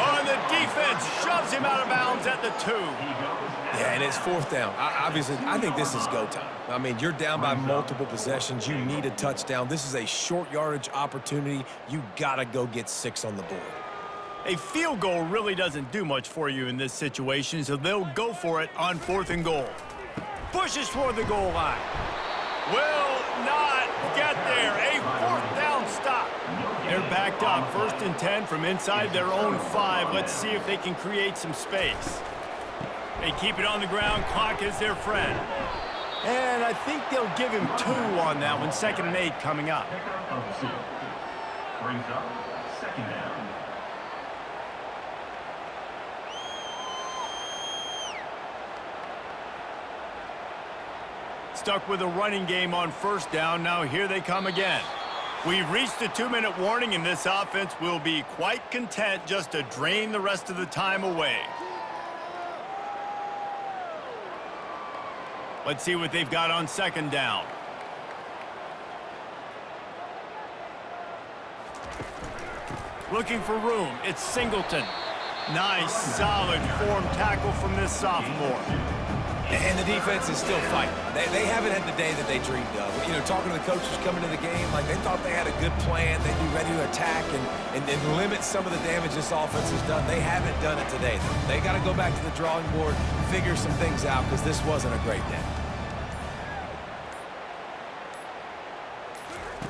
Oh, and the defense shoves him out of bounds at the 2. Yeah, and it's 4th down. Obviously, I think this is go time. I mean, you're down by multiple possessions. You need a touchdown. This is a short yardage opportunity. You got to go get 6 on the board. A field goal really doesn't do much for you in this situation, so they'll go for it on 4th and goal. Pushes for the goal line. Will not get there. A 4th down stop. They're backed up. 1st and 10 from inside their own 5. Let's see if they can create some space. They keep it on the ground. Clock is their friend. And I think they'll give him 2 on that one. 2nd and 8 coming up. Brings up 2nd down. Stuck with a running game on 1st down. Now here they come again. We've reached the 2-minute warning, and this offense will be quite content just to drain the rest of the time away. Let's see what they've got on second down. Looking for room. It's Singleton. Nice, solid form tackle from this sophomore. And the defense is still fighting. They haven't had the day that they dreamed of. You know, talking to the coaches coming to the game, like they thought they had a good plan. They'd be ready to attack and limit some of the damage this offense has done. They haven't done it today. They got to go back to the drawing board, figure some things out, because this wasn't a great day.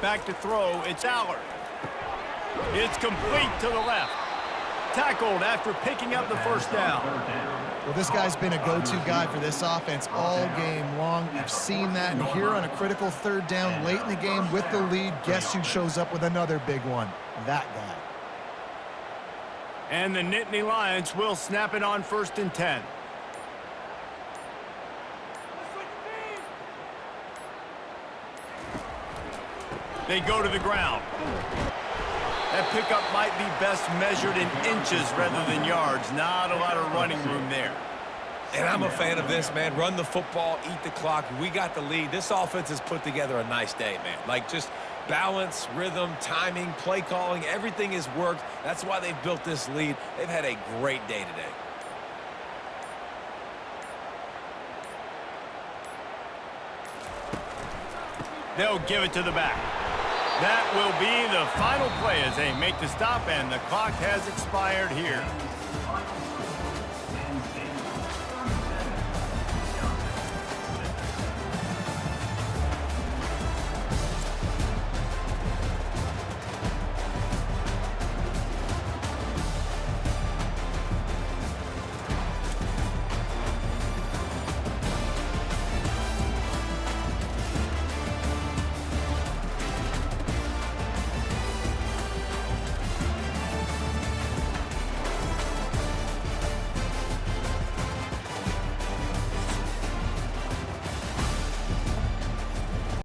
Back to throw, it's Allard. It's complete to the left. Tackled after picking up the first down. Well, this guy's been a go-to guy for this offense all game long. We've seen that, and here on a critical third down late in the game with the lead, guess who shows up with another big one? That guy. And the Nittany Lions will snap it on 1st and 10. They go to the ground. That pickup might be best measured in inches rather than yards. Not a lot of running room there. And I'm a fan of this, man. Run the football, eat the clock. We got the lead. This offense has put together a nice day, man. Like, just balance, rhythm, timing, play calling, everything has worked. That's why they've built this lead. They've had a great day today. They'll give it to the back. That will be the final play as they make the stop, and the clock has expired here.